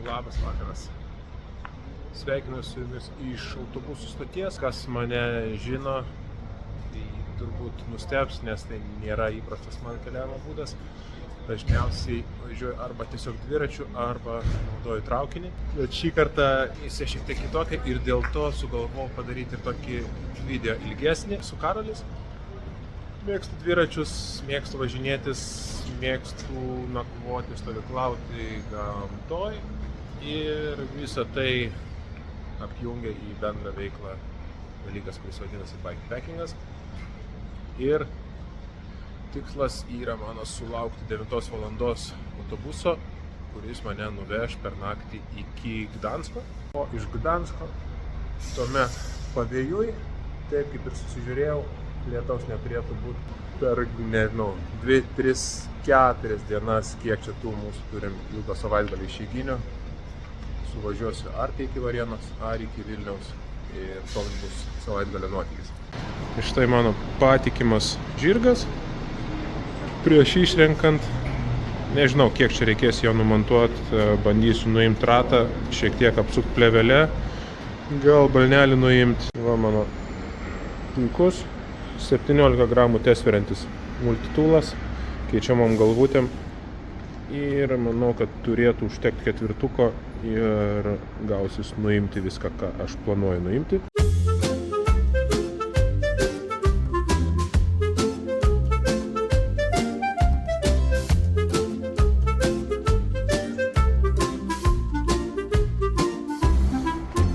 Labas vakaras. Sveikinu su jumis iš autobusų stoties. Kas mane žino, tai turbūt nustebs, nes tai nėra įprastas man keliavimo būdas. Dažniausiai važiuoju arba tiesiog dviračiu, arba naudoju traukinį. Bet šį kartą jis šiek tiek kitokia ir dėl to sugalvojau padaryti tokį video ilgesnį su Karolis. Mėgstu dviračius, mėgstu važinėtis, mėgstu nakvoti, stovyklauti gamtoj ir visą tai apjungia į bendrą veiklą dalykas, kuris vadinasi bikepackingas. Ir tikslas yra mano sulaukti 9 valandos autobuso, kuris mane nuveš per naktį iki Gdansko. O iš Gdansko tuomet pavėjui, taip kaip ir susižiūrėjau, lietaus neturėtų būti per, 2, 3, 4 dienas, kiek čia tų mūsų turim ilgą savaitgalį išeiginio. Suvažiuosiu ar tai iki Varėnos, ar iki Vilniaus ir toks bus savaitgalio nuotykis. Ir štai mano patikimas žirgas. Prieš išrenkant, nežinau kiek čia reikės jo numontuoti, bandysiu nuimti ratą, šiek tiek apsukti plėvelę, gal balnelį nuimti. Va mano puikus 17 gramų tesveriantis multitoolas, keičiamom galvutėm ir manau, kad turėtų užtekti 4 ir gausis nuimti viską, ką aš planuoju nuimti.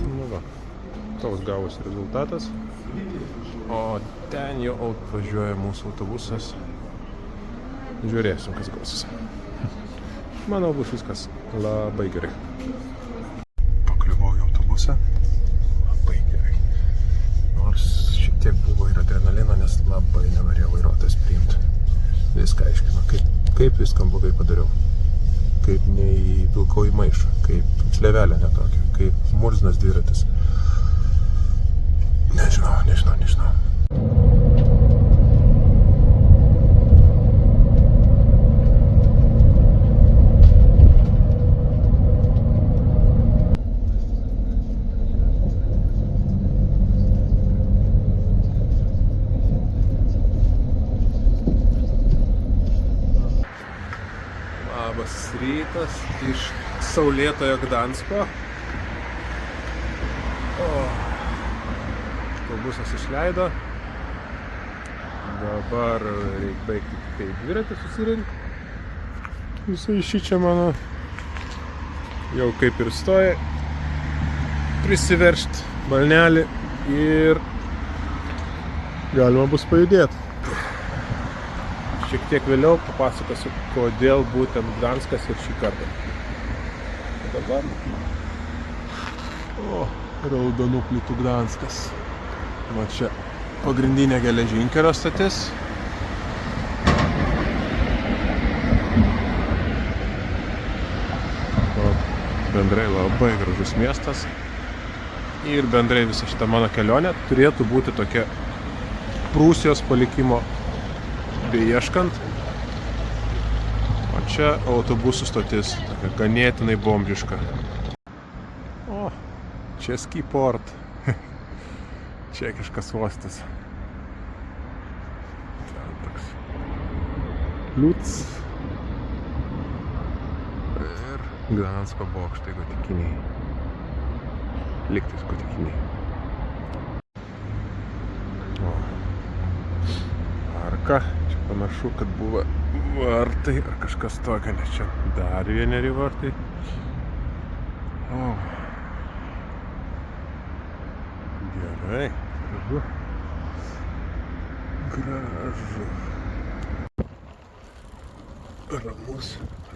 Nu va, toks gavosi rezultatas. O ten jau atvažiuoja mūsų autobusas. Žiūrėsim, kas gausis. Manau, bus viskas labai gerai. Pakliuvau į autobusą. Labai gerai. Nors šiek tiek buvo ir adrenalino, nes labai nenorėjau vairuotojas priimti. Viską aiškino, kaip viskam blogai padariau. Kaip neįvilkau į maišą, kaip plėvelė netokia, kaip murznas dviratis. Nežinau. Labas rytas iš saulėtojo Gdansko. Autobusas išleido. Dabar reikia baigti kai dviratį susirinkti. Visai šičia mano jau kaip ir stoja. Prisiveržti balnelį ir galima bus pajudėti. Šiek tiek vėliau papasakosiu, kodėl būtent Gdanskas ir šį kartą. Dabar raudonų plytų Gdanskas. Va čia pagrindinė geležinkelio stotis. Bendrai labai gražus miestas. Ir bendrai visa šita mano kelionė turėtų būti tokia Prūsijos palikimo beieškant. O čia autobusų stotis, tokia ganėtinai bomžiška. O, čia Skiport. Čekiškas uostas. Ten toks liuts. Ir Gdansko bokštai gotikiniai. Lygtais gotikiniai. O, arka. Čia panašu, kad buvo vartai ar kažkas tokio, nes čia dar vieneri vartai. O. Gerai, gražu.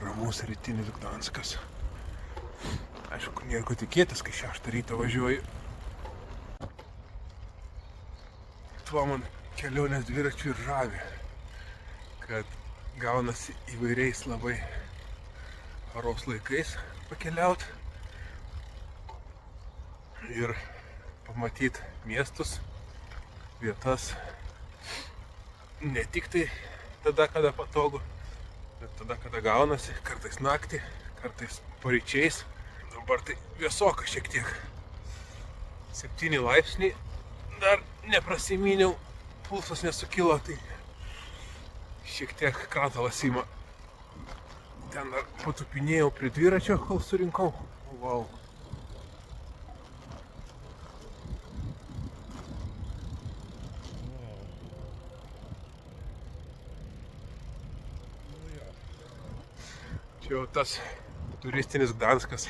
Ramus rytinis Gdanskas. Aišku, nieko tikėtis, kai 6 ryto važiuoju. Tuo man kelionės dviračių ir žavi, kad gaunasi įvairiais labai paros laikais pakeliaut ir pamatyti miestus, vietas, ne tik tai tada, kada patogu, bet tada, kada gaunasi, kartais naktį, kartais paryčiais. Dabar tai vėsoka šiek tiek. 7 laipsniai. Dar neprasimyniau, pulsas nesukilo, tai šiek tiek kratalas ima. Ten dar patupinėjau prie dviračio, kol surinkau. Wow. Čia jau tas turistinis Gdanskas.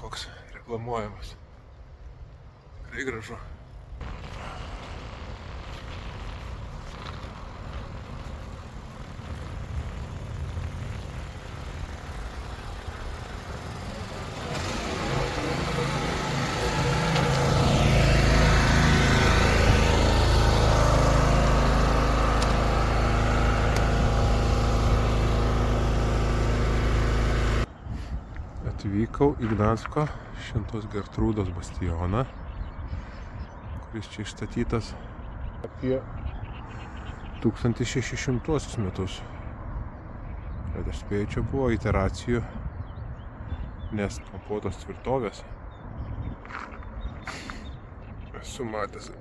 Koks reklamuojamas. Tikrai gražu. Atvykau į Gdansko Šventos Gertrūdos bastioną, kuris čia išstatytas apie 1600 metus. Bet aš spėju, čia buvo iteracijų, nes kampuotos tvirtovės. Esu matęs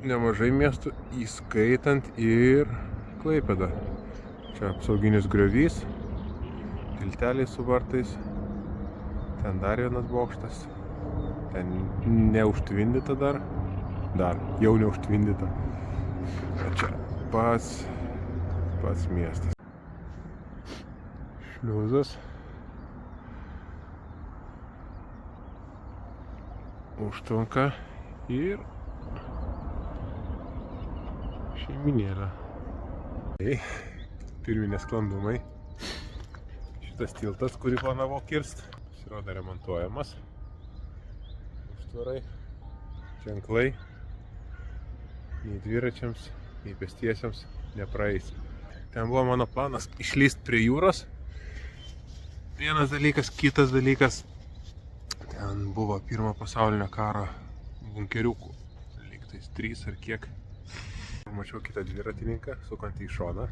nemažai miestų, įskaitant ir Klaipėdą. Čia apsauginis griovys, tilteliai su vartais. Ten dar vienas bokštas, ten neužtvindyta dar, jau neužtvindyta. O čia pats miestas. Šliuzas. Užtvanka ir šeiminėlė. Pirmi nesklandumai. Šitas tiltas, kurį planavau kirst, pasirodo remontuojamas. Užtvarai, ženklai, nei dviračiams, nei pėstiesiems nepraeis. Ten buvo mano planas išlyst prie jūros. Vienas dalykas, kitas dalykas. Ten buvo pirmo pasaulinio karo bunkeriukų. Lygtais 3 ar kiek. Mačiau kitą dviratininką, sukantį į šoną.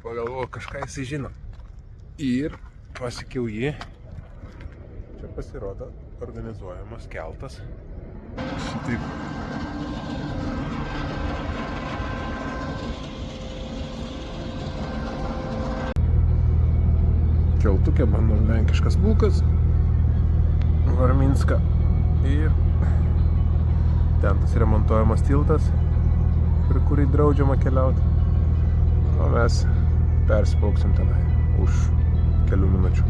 Pagalvojau, kažką jisai žino. Ir pasikiau jį. Čia pasirodo organizuojamas keltas. Šitaip. Keltukė bandom lenkiškas bulkas. Varminska. Ir ten tas remontuojamas tiltas, per kurį draudžiama keliauti. O mes perspauksim tenai už kelių minučių.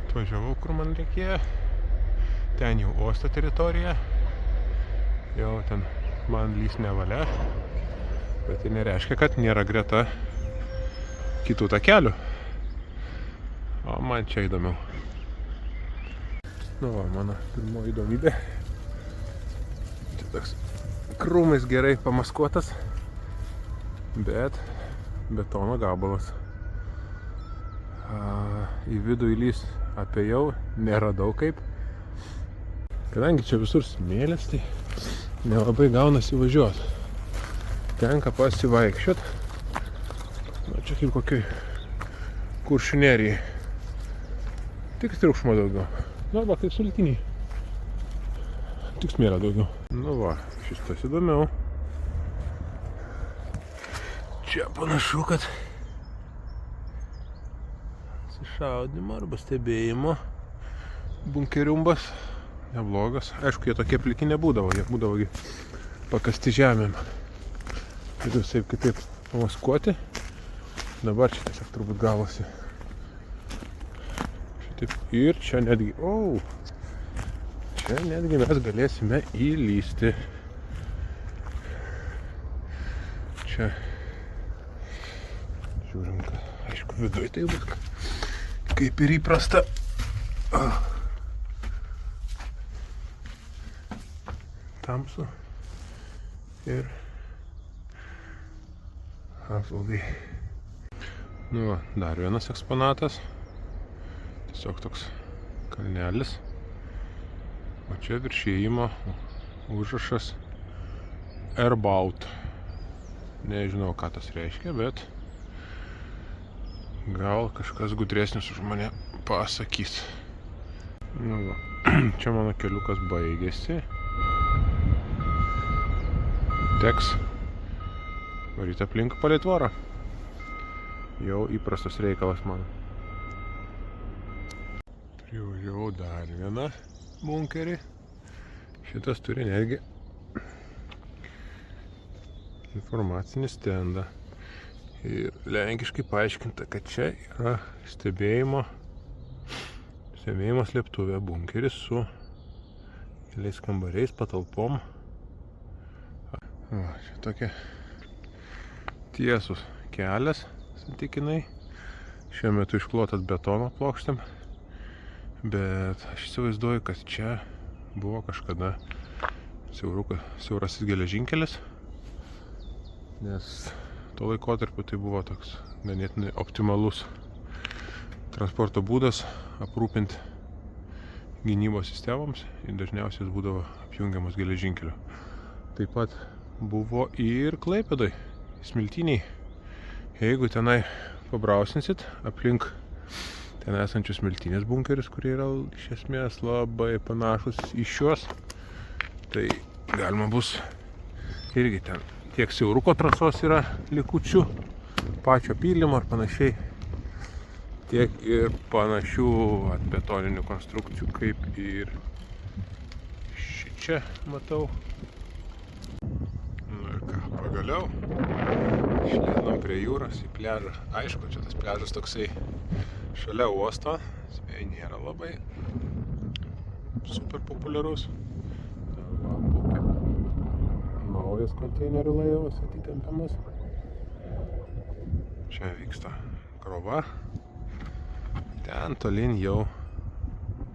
Atvažiavau, kur man reikėjo. Ten jau uosto teritorija. Jau ten man lys nevalia. Bet tai nereiškia, kad nėra greta kitų takelių. O man čia įdomiau. Nu va, mano pirmoji įdomybė. Čia toks krūmais gerai pamaskuotas, bet betono gabalas. Į vidų įlys apėjau, neradau kaip. Kadangi čia visur smėlis, tai nelabai gaunasi važiuoti. Tenka pasivaikščiot. Na, čia kaip kokioj Kuršių nerijai. Tik triukšmo daugiau. Nu, arba kaip sultiniai. Tik smėlio daugiau. Nu va, šis tas įdomiau. Čia panašu, kad šaudimo arba stebėjimo bunkeriumbas neblogas. Aišku, jie tokie pliki nebūdavo, jie būdavo pakasti žemėm. Ir visai kitaip pamaskuoti. Dabar čia tiesiog turbūt gavosi. Šitaip. Ir čia netgi, čia netgi mes galėsime įlysti. Čia žiūrim, aišku, viduj tai bus kaip ir įprasta. Tamsu ir apsaugai. Nu va, dar vienas eksponatas. Tiesiog toks kalnelis. O čia virš įėjimo užrašas Erbaut. Nežinau, ką tas reiškia, bet gal kažkas gudresnis už mane pasakys. Nu, va. Čia mano keliukas baigėsi. Teks varyti aplink palei tvorą. Jau įprastas reikalas man. Privažiavau dar vieną bunkerį. Šitas turi netgi informacinį stendą. Ir lenkiškai paaiškinta, kad čia yra stebėjimo slėptuvė, bunkeris su keliais kambariais, patalpom. Va, čia tokia tiesus kelias, santykinai. Šiuo metu išklotas betono plokštėm, bet aš įsivaizduoju, kad čia buvo kažkada siaurasis geležinkelis, nes tuo laikotarpiu tai buvo toks ganėtinai optimalus transporto būdas aprūpinti gynybos sistemoms ir dažniausiai jis būdavo apjungiamas geležinkeliu. Taip pat buvo ir Klaipėdoj, Smiltynėj. Jeigu tenai pabrausinsit aplink ten esančius Smiltynės bunkerius, kurie yra iš esmės labai panašus į šiuos, tai galima bus irgi ten tiek siauruko trasos yra likučių, pačio pylimo ar panašiai, tiek ir panašių betoninių konstrukcijų, kaip ir šičia matau. Nu ir ką, pagaliau išlendom prie jūros į pliažą. Aišku, čia tas pliažas toksai šalia uosto, spėjai nėra labai super populiarus. Va, būkė naujas konteinerių laivas atitempiamas. Čia vyksta krova. Ten tolin jau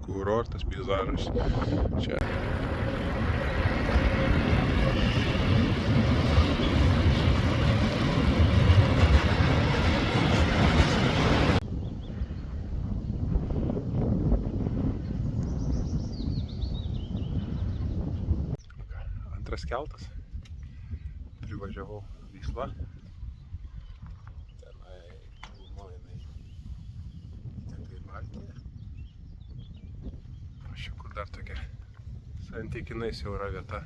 kurortas, peizažas. Čia. Antras keltas. Privažiavau Vyslą. Dar tokia santykinai siaura vieta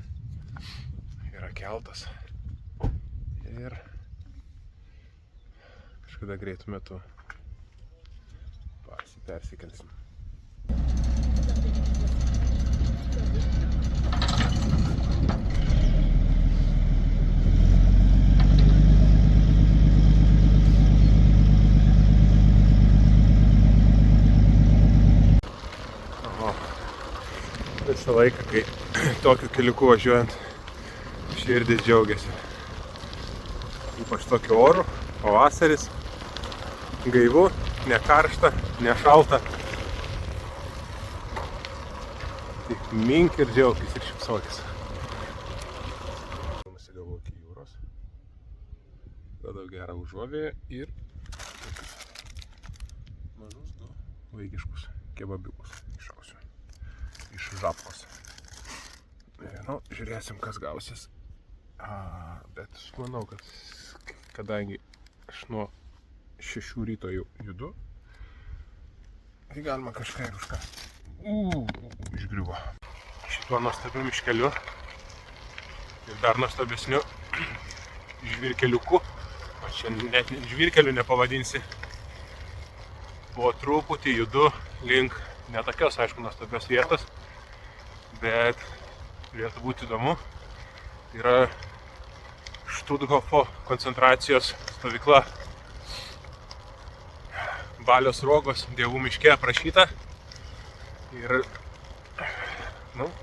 yra keltas ir kažkada greitų metu persikelsim. Visą laiką, kai tokiu keliuku važiuojant, širdis džiaugiasi. Ypač tokiu oru, pavasaris, gaivu, ne karšta, ne šalta. Tik mink ir džiaugis ir šypsokis. Nusigavau iki jūros, radau gerą užuovėją ir mažus du vaikiškus kebabiukus išausiu. Iš žapkos. Nu, žiūrėsim, kas gausis. Bet manau, kad kadangi aš nuo 6 ryto jau judu, tai galima kažką ir už ką. Išgriuvo. Šituo nuostabiu miškeliu ir dar nuostabesniu žvyrkeliuku, o čia net žvyrkeliu nepavadinsi, po truputį judu link netokios, aišku, nuostabios vietos, bet turėtų būti įdomu. Tai yra Štuthofo koncentracijos stovykla. Balio Sruogos Dievų miške aprašyta. Ir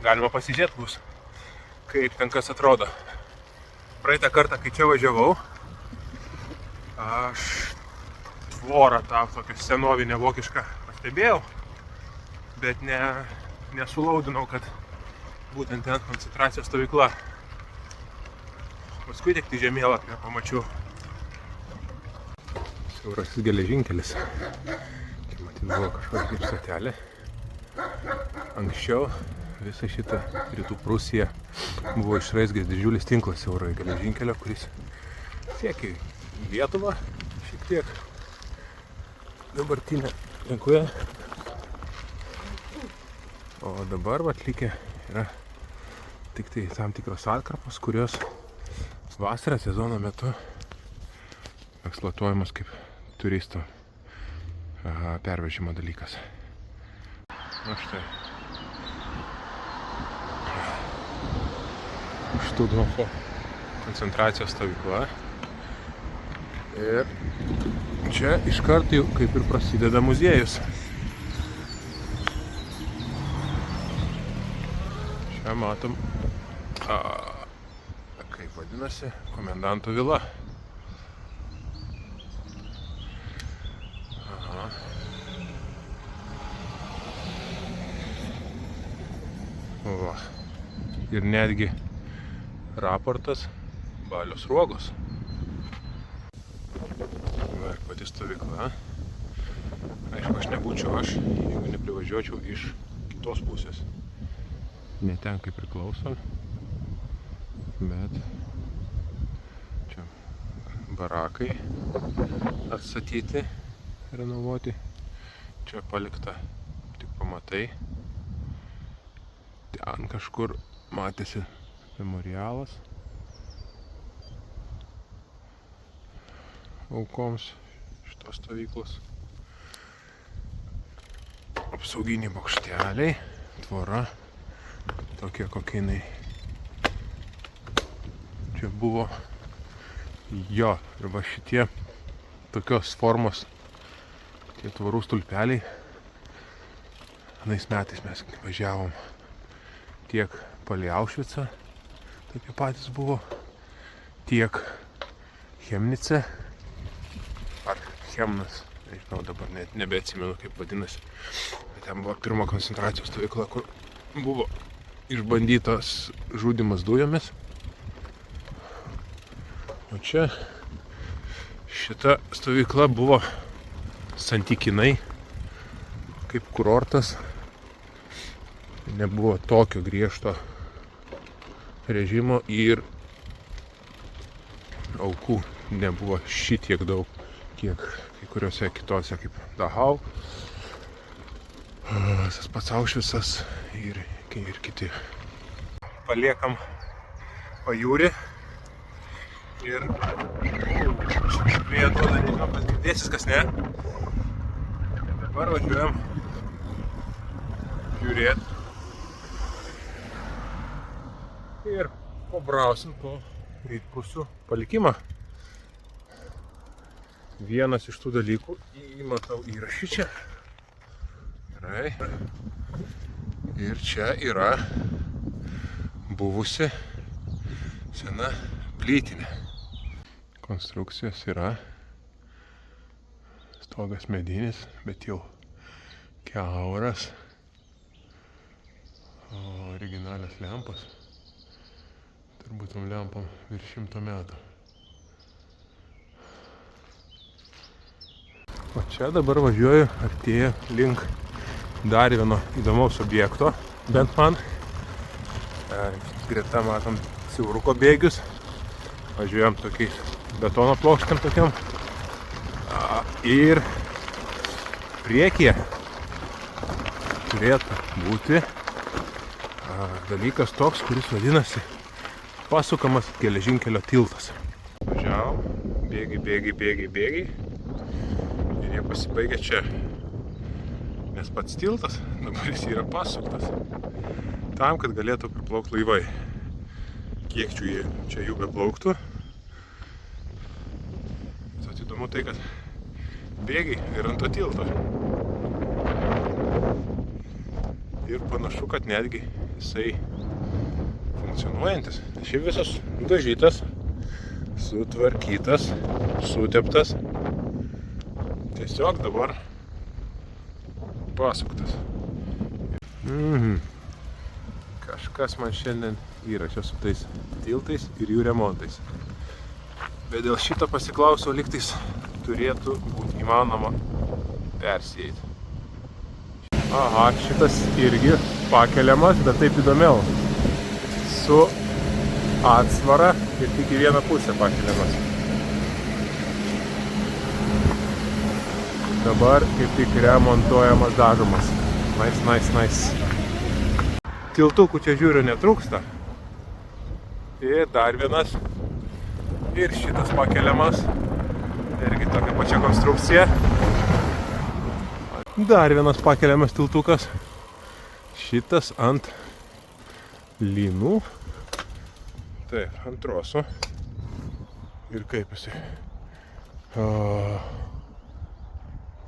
galima pasižiūrėti bus, kaip ten kas atrodo. Praeitą kartą, kai čia važiavau, aš tvorą tą tokią senovinę vokišką pastebėjau, bet nesulaudinau, kad būtent ten koncentracijos stovykla. Paskui tik tai žemėlapį pamačiau. Siaurasis geležinkelis. Čia matyt buvo kažkokia kaip stotelė. Anksčiau visą šitą Rytų Prūsiją buvo išraizgęs didžiulis tinklas siaurojo geležinkelio, kuris Tiek į Lietuvą šiek tiek dabartinę rinkoje. O dabar atlikę yra tik tai tam tikros atkarpos, kurios vasarą sezono metu eksploatuojamas kaip turistų pervežimo dalykas. Na štai. Štuthofo koncentracijos stovykla. Ir čia iškart jau kaip ir prasideda muziejus. Čia matom, kaip vadinasi, komendanto vila. Va. Ir netgi raportas Balio Sruogos. Va ir pati stovykla. Aišku, aš nebūčiau jeigu neprivažiuočiau iš kitos pusės. Ne ten kaip priklauso, bet čia barakai atstatyti, renovuoti. Čia palikta tik pamatai. Ten kažkur matėsi memorialas aukoms šitos stovyklos. Apsauginiai bokšteliai, tvora, tokia kokia jinai čia buvo. Jo, ir va šitie tokios formos, tie tvorų stulpeliai. Anais metais mes važiavom tiek palei Aušvicą, tokie patys buvo, tiek Chemnice, ar Chemnas, nežinau, dabar net nebeatsimenu kaip vadinasi. Bet ten buvo pirma koncentracijos stovykla, kur buvo išbandytas žudymas dujomis. O čia šita stovykla buvo santykinai kaip kurortas. Nebuvo tokio griežto režimo ir aukų nebuvo šitiek daug, kiek kai kuriuose kitose kaip Dachau, tas pats Aušvicas ir kiti. Paliekam pajūrį ir vėjo duoda, nežinau, kas girdėsis, kas ne. Dabar važiuojam žiūrėti ir pabrausim po rytpusių palikimą. Vienas iš tų dalykų įmatau įrašį čia. Gerai. Ir čia yra buvusi sena plytinė. Konstrukcijos yra. Stogas medinis, bet jau kiauras. O originalios lempos. Turbūt tom lempom virš 100 metų. O čia dabar važiuoju, artėju link dar vieno įdomaus objekto, bent man. Greta matom siauruko bėgius. Važiuojam tokiais betono plokštėm tokiam. Ir priekyje turėtų būti dalykas toks, kuris vadinasi pasukamas geležinkelio tiltas. Važiavom, bėgiai. Ir jie pasibaigia čia. Nes pats tiltas dabar jis yra pasuktas. Tam, kad galėtų priplaukti laivai. Kiek čia jų beplauktų. Bet įdomu tai, kad bėgiai ir ant to tilto. Ir panašu, kad netgi jisai funkcionuojantis. Šiaip visas nudažytas, sutvarkytas, suteptas. Tiesiog dabar pasuktas. Kažkas man šiandien įrašė su tais tiltais ir jų remontais. Bet dėl šito pasiklausiau, lygtais turėtų būti įmanoma persieiti. Aha, šitas irgi pakeliamas, bet taip įdomiau. Su atsvara ir tik į vieną pusę pakeliamas. Dabar kaip tik remontuojamas, dažomas. Nice. Tiltukų čia žiūriu netrūksta. Ir dar vienas. Ir šitas pakeliamas. Irgi tokia pačia konstrukcija. Dar vienas pakeliamas tiltukas. Šitas ant lynų. Taip, ant troso. Ir kaip jisai.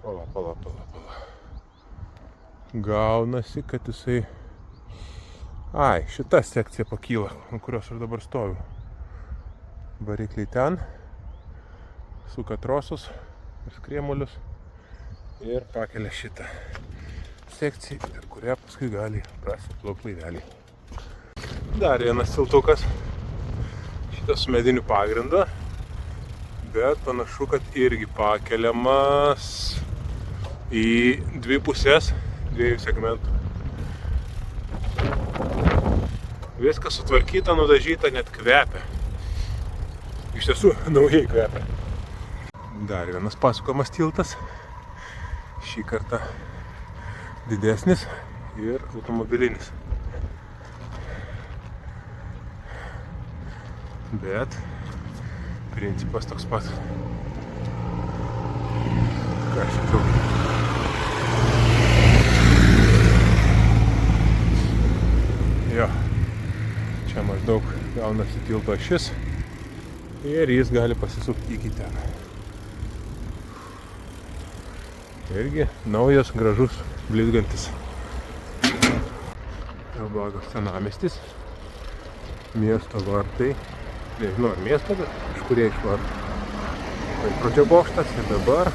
Pala. Gaunasi, kad jisai... Ai, šita sekcija pakyla, ant kurios aš dabar stoviu. Varikliai ten. Suka trosus ir skrėmulius. Ir pakelia šitą sekciją, per kurią paskui gali prasiplaukti laiveliai. Dar vienas tiltukas. Šitas su mediniu pagrindu. Bet panašu, kad irgi pakeliamas į dvi pusės, dviejų segmentų. Viskas sutvarkyta, nudažyta, net kvepia. Iš tiesų, naujai kvepia. Dar vienas pasukamas tiltas. Šį kartą didesnis ir automobilinis. Bet principas toks pat. Ką šitau? Jo. Čia maždaug gaunasi tilto ašis ir jis gali pasisukti iki ten. Irgi naujas, gražus, blizgantis. Neblogas senamiestis. Miesto vartai. Nežinau, ar miesto, bet kažkurie iš vartų. Pradžio bokštas ir dabar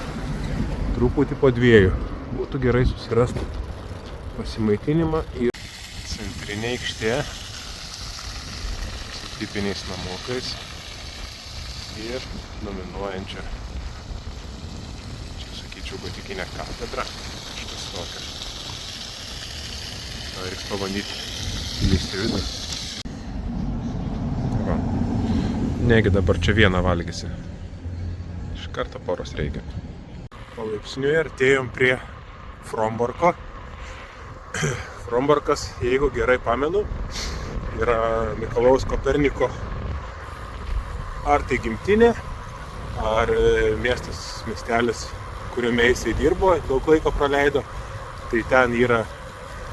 truputį po dviejų. Būtų gerai susirasti pasimaitinimą ir centrinė aikštė. Tipiniais namukais ir dominuojančia, čia sakyčiau, gotikinė katedra. Šitas tokia. Gal reiks pabandyti įlysti vidų. Va. Negi dabar čia vieną valgysi. Iš karto poros reikia. Palaipsniui artėjom prie Fromborko. Fromborkas, jeigu gerai pamenu, yra Mikalojaus Koperniko ar tai gimtinė, ar miestelis, kuriame jisai dirbo, daug laiko praleido. Tai ten yra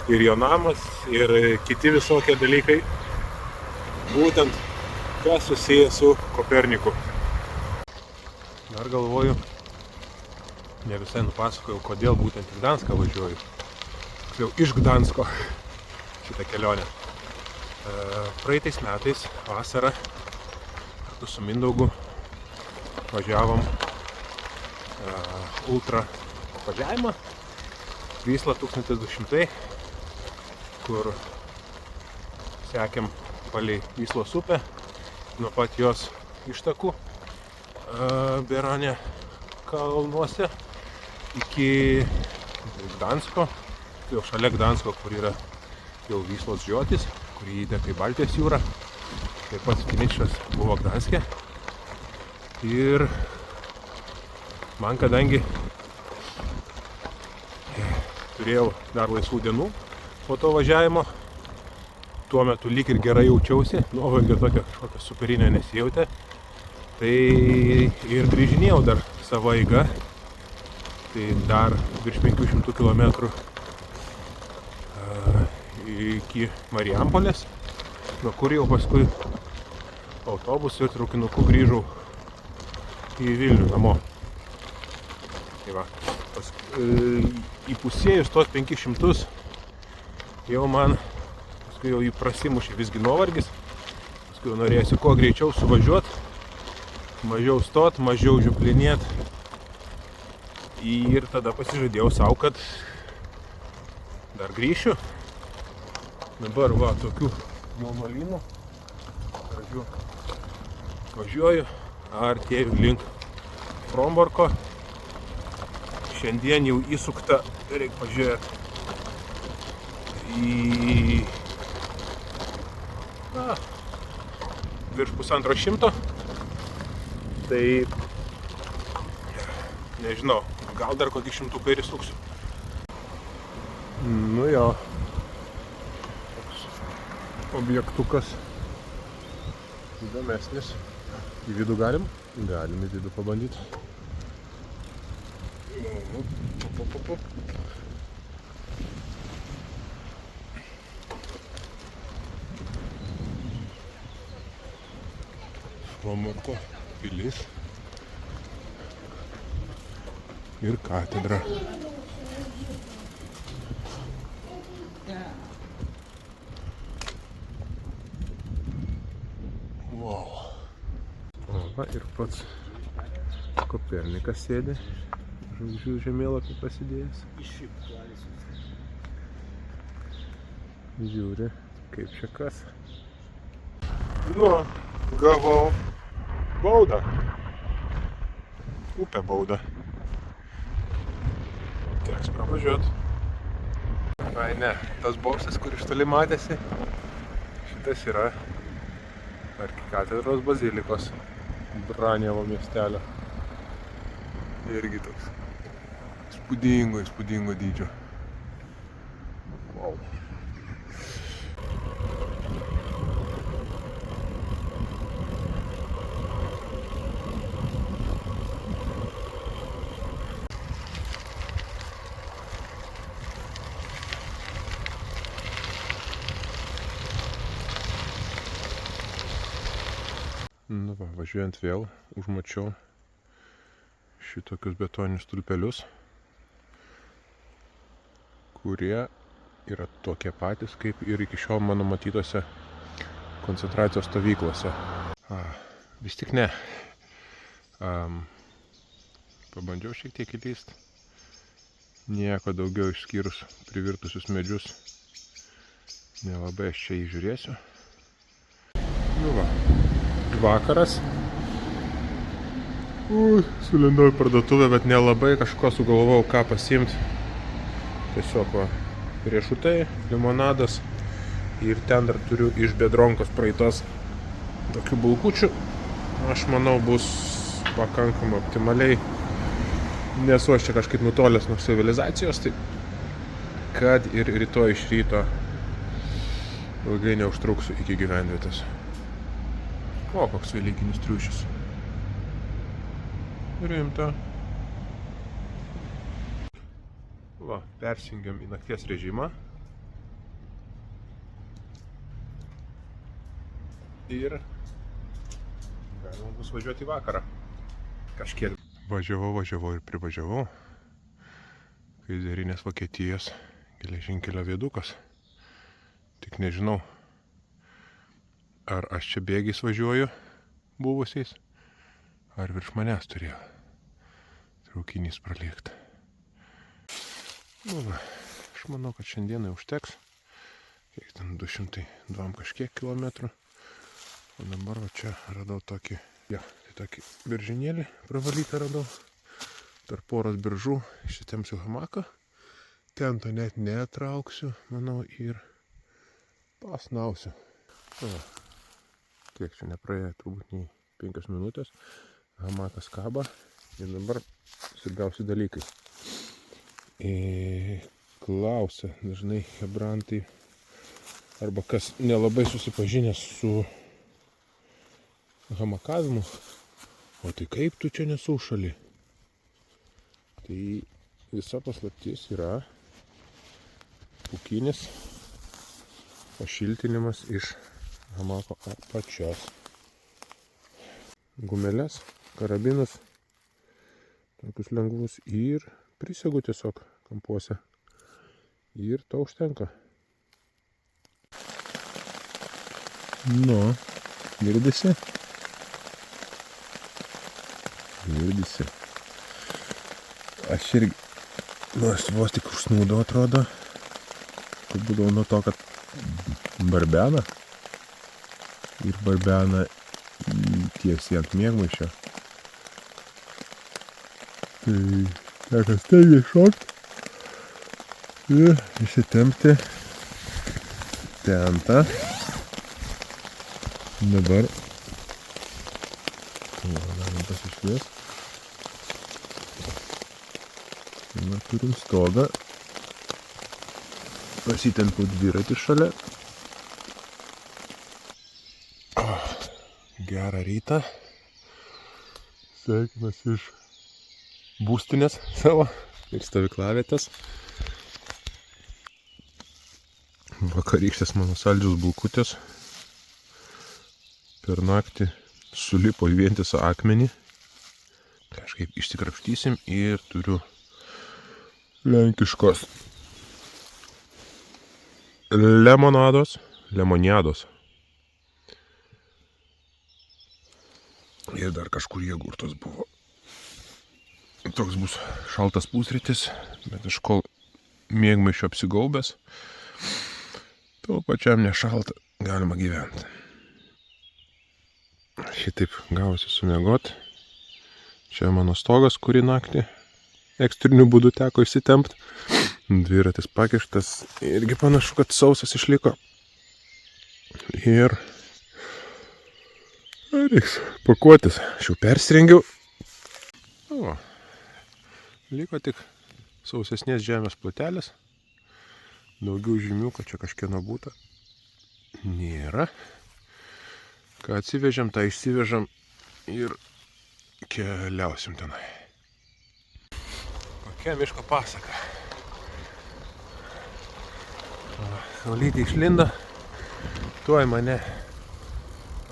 ir jo namas, ir kiti visokie dalykai. Būtent kas susiję su Koperniku. Dar galvoju, ne visai nupasakojau, kodėl būtent į Gdanską važiuoju. Tiksliau, iš Gdansko šitą kelionę. Praeitais metais vasarą kartu su Mindaugu važiavom ultra važiavimą Vysla 1200, kur sekėm palei Vyslos upę nuo pat jos ištakų Beronė kalnuose iki Gdansko, jau šalia Gdansko, kur yra jau Vyslos žiotis, kurį įteka į Baltijos jūrą. Taip pat finišas buvo Gdanske. Ir man, kadangi turėjau dar laisvų dienų po to važiavimo, tuo metu lyg ir gerai jaučiausi, nuovargio tokio kažkokio superinio nesijautė, tai ir grįžinėjau dar savo eiga, tai dar virš 500 km iki Marijampolės, nuo kur jau paskui autobusu ir traukinuku grįžau į Vilnių namo. Tai va, įpusėjus tos 500 jau man paskui jau prasimušė visgi nuovargis, paskui jau norėjusi kuo greičiau suvažiuot, mažiau stot, mažiau žiuplinėt. Ir tada pasižadėjau savo, kad dar grįšiu. Dabar va, tokių jaunuolynų gražių važiuoju, artėju link Fromborko. Šiandien jau įsukta, reikia pažiūrėti, į virš 150. Tai nežinau, gal dar kokį 100 ir įsuksiu. Nu jo. Toks objektukas įdomesnis. Į vidų galim? Galim į vidų pabandyti. Švamurko pilis ir katedra. Wow. Va, ir pats Kopernikas sėdi, žvaigždžių žemėlapį pasidėjęs. Žiūri, kaip čia kas. Nu, gavau baudą. Upę baudą. Teks pravažiuot. Ai ne, tas bokštas, kur iš toli matėsi, šitas yra Arkikatedros bazilikos Branievo miestelio. Irgi toks įspūdingo dydžio. Wow. Nu va, važiuojant vėl, užmačiau šitokius betoninius stulpelius, kurie yra tokie patys, kaip ir iki šiol mano matytose koncentracijos stovyklose. Vis tik ne. Pabandžiau šiek tiek įlyst. Nieko daugiau išskyrus privirtusius medžius. Nelabai aš čia įžiūrėsiu. Nu va. Vakaras. Sulindau į parduotuvę, bet nelabai kažko sugalvojau, ką pasiimti. Tiesiog va, riešutai, limonadas ir ten dar turiu iš Biedronkos praeitos tokių bulkučių. Aš manau, bus pakankamai optimaliai. Nesu aš čia kažkaip nutolęs nuo civilizacijos, tai kad ir rytoj iš ryto ilgai neužtruksiu iki gyvenvietės. O, koks velykinis triušis. Rimta. Va, persijungiam į nakties režimą. Ir galima bus važiuoti į vakarą. Kažkiek. Važiavau ir privažiavau. Kaizerinės Vokietijos geležinkelio viadukas. Tik nežinau, ar aš čia bėgiais važiuoju buvusiais, ar virš manęs turėjo traukinys pralėkti. Nu va, aš manau, kad šiandienai užteks. Kiek ten 202 kažkiek kilometrų. O dabar va čia radau tokį, tai tokį biržinėlį pravalytą radau. Tarp poros biržų išsitemsiu hamaką. Tento net netrauksiu, manau, ir pasnausiu. Va. Kiek čia nepraėjo, turbūt nei 5 minutės. Hamakas kaba ir dabar svarbiausi dalykai. Klausia dažnai hebrantai arba kas nelabai susipažinęs su hamakavimu. O tai kaip tu čia nesušali? Tai visa paslaptis yra pūkinis pašiltinimas iš hamako apačios. Gumeles, karabinus, tokius lengvus ir prisegu tiesiog kampuose. Ir to užtenka. Nu, girdisi? Girdisi. Aš irgi, aš vos tik užsnūdau, atrodo. Kad būdavo nuo to, kad barbena. Ir barbena tiesiai ant miegmaišio. Tai teko staigiai šokt ir išsitempti tentą. Dabar galim pasišviest. Na, turim stogą. Pasitempiau dviratį šalia. Gerą rytą. Sveikinas iš būstinės savo ir stovyklavietės. Vakarykštės mano saldžius bulkutės. Per naktį sulipo į vientisą akmenį. Kažkaip išsikrapštysim ir turiu lenkiškos lemoniados. Ir dar kažkur jogurtas buvo. Toks bus šaltas pusrytis, bet iš kol miegmaišio apsigaubęs, tuo pačiam nešalta galima gyventi. Šitaip gavosi sumiegot. Čia mano stogas, kurį naktį ekstriniu būdu teko išsitempt. Dviratis pakištas, irgi panašu, kad sausas išliko. Ir reiks pakuotis. Aš jau persirengiau. O, liko tik sausesnės žemės plotelis. Daugiau žymių, kad čia kažkieno būta nėra. Ką atsivežėm, tą išsivežam ir keliausim tenai. Kokia miško pasaka. Saulytė išlindo. Tuoj mane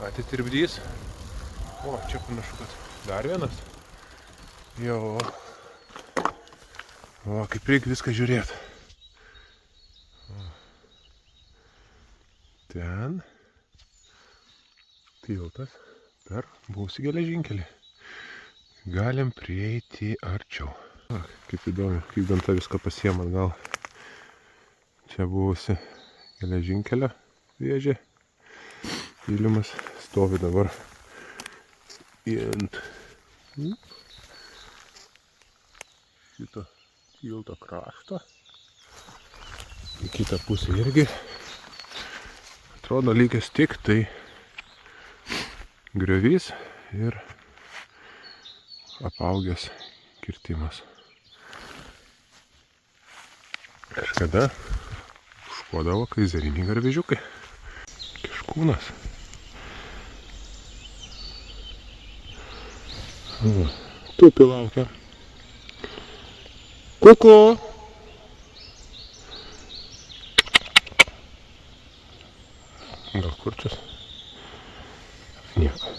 atitirpdys. O, čia panašu, kad dar vienas. Jo. O, kaip reikia viską žiūrėti. Ten tiltas per buvusį geležinkelį. Galim prieiti arčiau. Kaip įdomu, kaip gamta viską pasiema atgal. Čia buvusi geležinkelio vėžė. Pylimas stovi dabar ant šito tilto krašto. Į kitą pusę irgi. Atrodo lygis tik tai griovys ir apaugęs kirtimas. Kažkada užkuodavo kaizeriniai garvežiukai. Kiškūnas. Tupi laukia. Kuku! Gal kurčias? Nieko.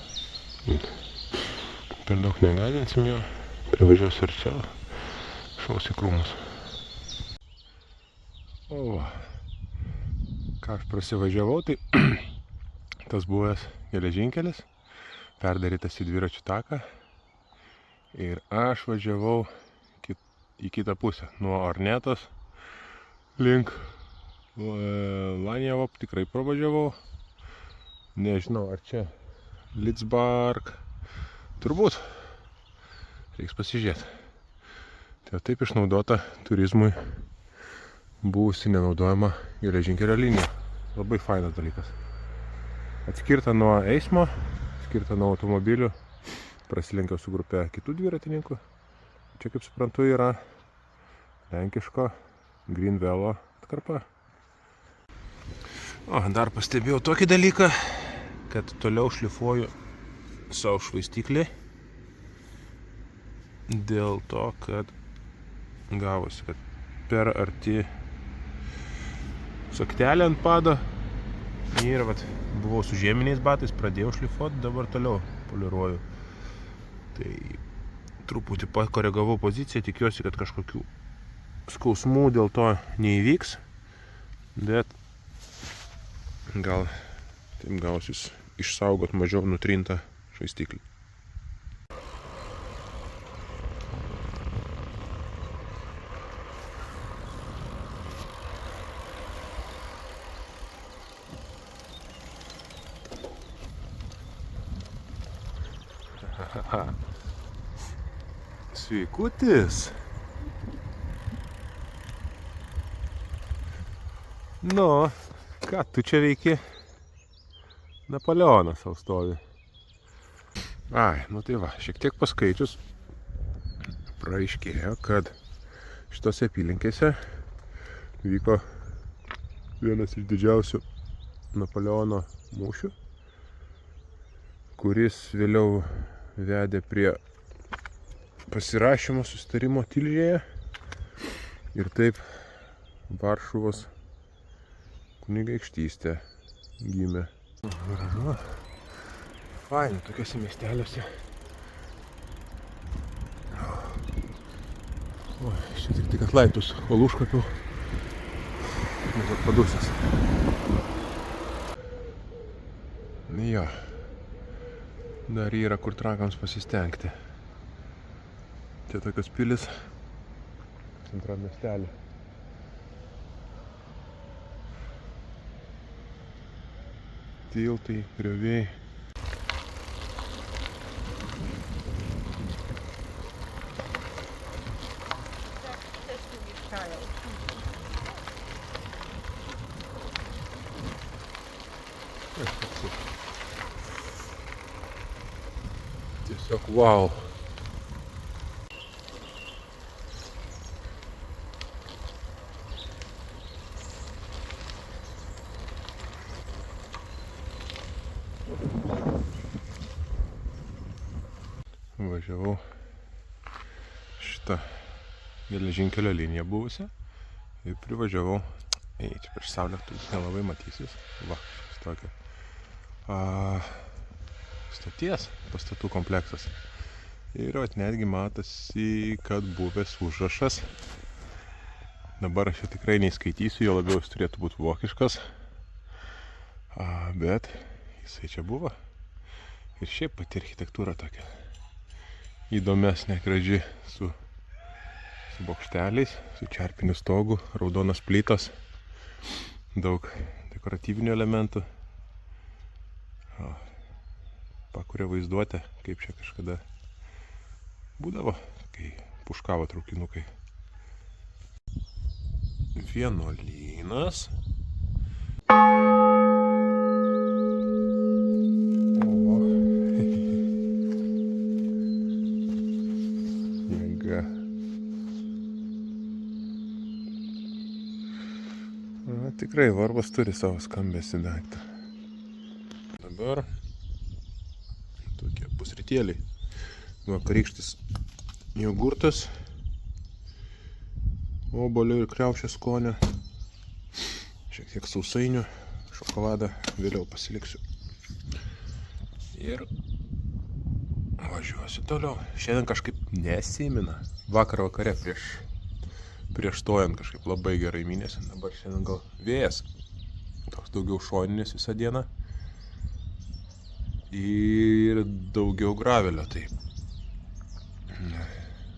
Per daug negalinsim jo. Privažiuos arčiau. Šaus į krūmus. O, ką aš prasivažiavau, tai tas buvęs geležinkelis, perdarytas į dviračių taką. Ir aš važiavau į kitą pusę, nuo Ornetos link Lanievo tikrai pravažiavau. Nežinau, ar čia Lidzbark. Turbūt. Reiks pasižiūrėti. Tai taip išnaudota turizmui buvusi nenaudojama geležinkelio linija. Labai fainas dalykas. Atskirta nuo eismo, atskirta nuo automobilių. Prasilenkiau su grupe kitų dviratininkų. Čia, kaip suprantu, yra lenkiško Greenvelo atkarpa. O, dar pastebėjau tokį dalyką, kad toliau šlifuoju savo švaistyklį. Dėl to, kad gavosi, kad per arti saktelė ant pado. Ir vat, buvau su žieminiais batais, pradėjau šlifuoti, dabar toliau poliruoju. Tai truputį pakoregavau poziciją, tikiuosi, kad kažkokių skausmų dėl to neįvyks. Bet gal taip gausis išsaugot mažiau nutrintą švaistyklį. Sveikutis! Nu, ką tu čia veiki? Napoleonas sau stovi. Ai, nu tai va, šiek tiek paskaičius praaiškėjo, kad šitose apylinkėse vyko vienas iš didžiausių Napoleono mūšių, kuris vėliau vedė prie pasirašymo susitarimo Tilžėje ir taip Varšuvos kunigaikštystė gimė. Gražu. Fainai tokiuose miesteliuose. O, čia tik atlaiptus, kol užkopiau. Net padusęs. Jo. Dar yra kur trakams pasistengti. Čia tokios pilis centram miestelį. Tiltai, grioviai. Tiesiog wow. Važiavau šitą geležinkelio liniją buvusią ir privažiavau. Čia prieš saulę nelabai matysis. Va, tokia. Stoties pastatų kompleksas. Ir netgi matosi, kad buvęs užrašas. Dabar aš jau tikrai neįskaitysiu, jo labiau jis turėtų būti vokiškas. Bet jisai čia buvo. Ir šiaip pati architektūra tokia įdomesnė, graži, su bokšteliais, su čerpiniu stogu, raudonas plytos, daug dekoratyvinių elementų. Pakuria vaizduotę, kaip čia kažkada būdavo, kai puškavo traukinukai. Vienuolynas. Jėga. Tikrai Varvas turi savo skambesį daiktą. Dabar tokie pusrytėliai. Vakarykštis jogurtas, obuolio ir kriaušės skonio, šiek tiek sausainių, šokoladą vėliau pasiliksiu. Ir važiuosiu toliau. Šiandien kažkaip nesimina. Vakar vakare prieš stojant kažkaip labai gerai minėsi. Dabar šiandien gal vėjas. Toks daugiau šoninis visą dieną. Ir daugiau gravelio, tai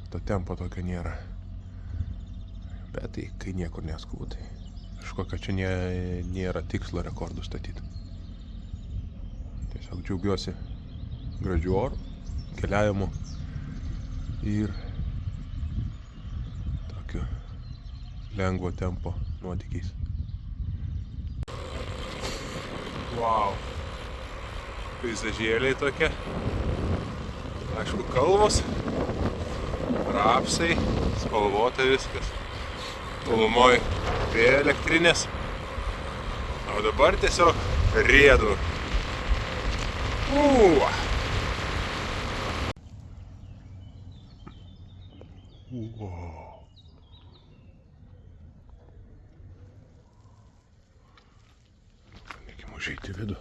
to tempo tokio nėra. Bet tai, kai niekur neskubu, tai kažkokio čia nėra tikslo rekordų statyti. Tiesiog džiaugiuosi gražiu oru, keliavimu ir tokiu lengvo tempo nuotykiais. Wow! Peizažėliai tokie. Aišku, kalvos, rapsai, spalvota viskas. Tolumoj vėjo elektrinės. O dabar tiesiog riedu. Reikia užeiti į vidų.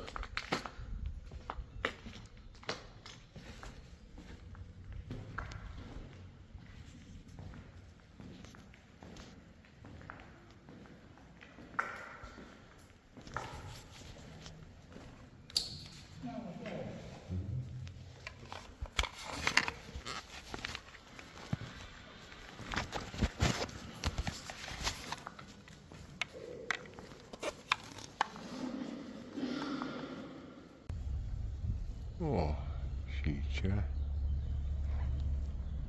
O, šį čia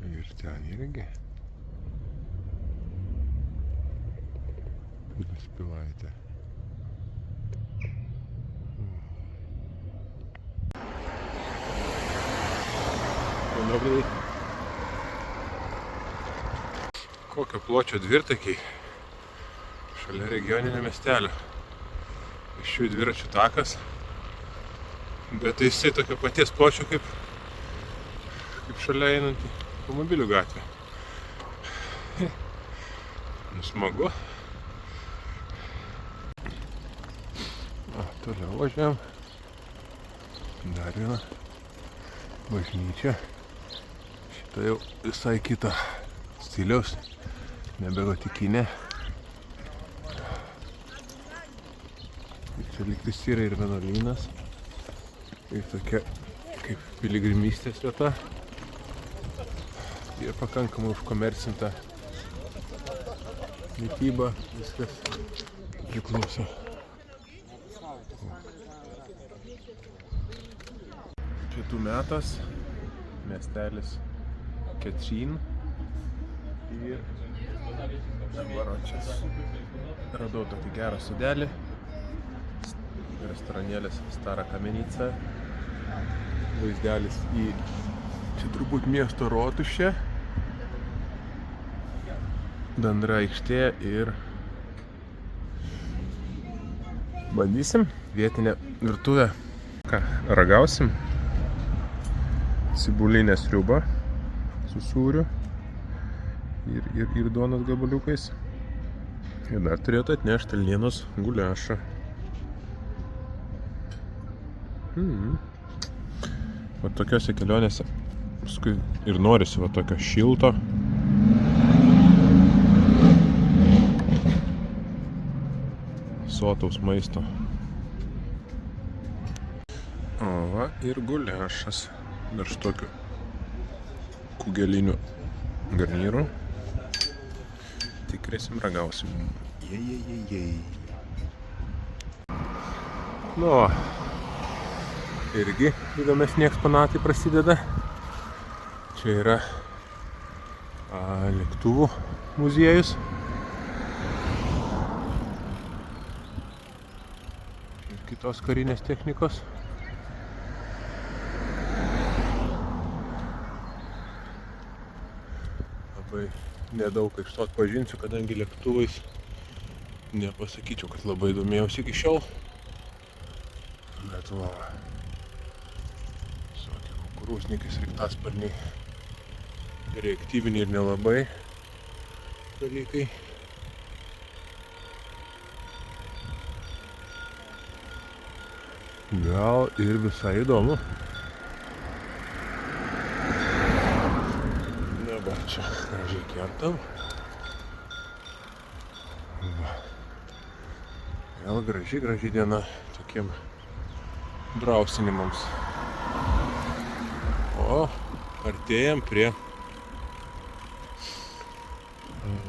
ir ten irgi Pilies pilaitė. Kokio pločio dvirtakiai šalia regioninio miestelio. Iš jų dviračių takas, bet tai jisai tokio paties pločio kaip šalia einantį automobilių gatvę. Nu, smagu. Toliau važiuojam. Dar viena bažnyčia. Šita jau visai kita stiliaus, nebe gotikinė. Ir čia lygtis yra ir vienuolynas. Ir tokia kaip piligrimystės vieta. Ir pakankamai užkomercinta mityba, viskas priklauso. Pietų metas, miestelis Ketrin ir dabar čia radau tokį gerą sodelį, restoranėlis Stara Kamenica, vaizdelis į čia turbūt miesto rotušę, bendra aikštė ir bandysim vietinę virtuvę. Ką, ragausim? Cibulinė sriuba su sūriu ir duonos gabaliukais. Ir dar turėtų atnešti elnienos guliašą. Va tokiose kelionėse paskui ir norisi va tokio šilto. Sotaus maisto. O va ir guliašas. Dar su tokiu kugeliniu garnyru. Tikrėsim, ragausim. Jei. Nu, irgi įdomesni eksponatai prasideda. Čia yra lėktuvų muziejus. Ir kitos karinės technikos. Labai nedaug iš to atpažinsiu, kadangi lėktuvais nepasakyčiau, kad labai domėjausi iki šiol. Bet va, visokie kukurūznikai, sraigtasparniai, reaktyviniai ir nelabai dalykai. Gal ir visai įdomu. Čia gražiai kertam. Vėl graži diena tokiem brausinimams. O artėjam prie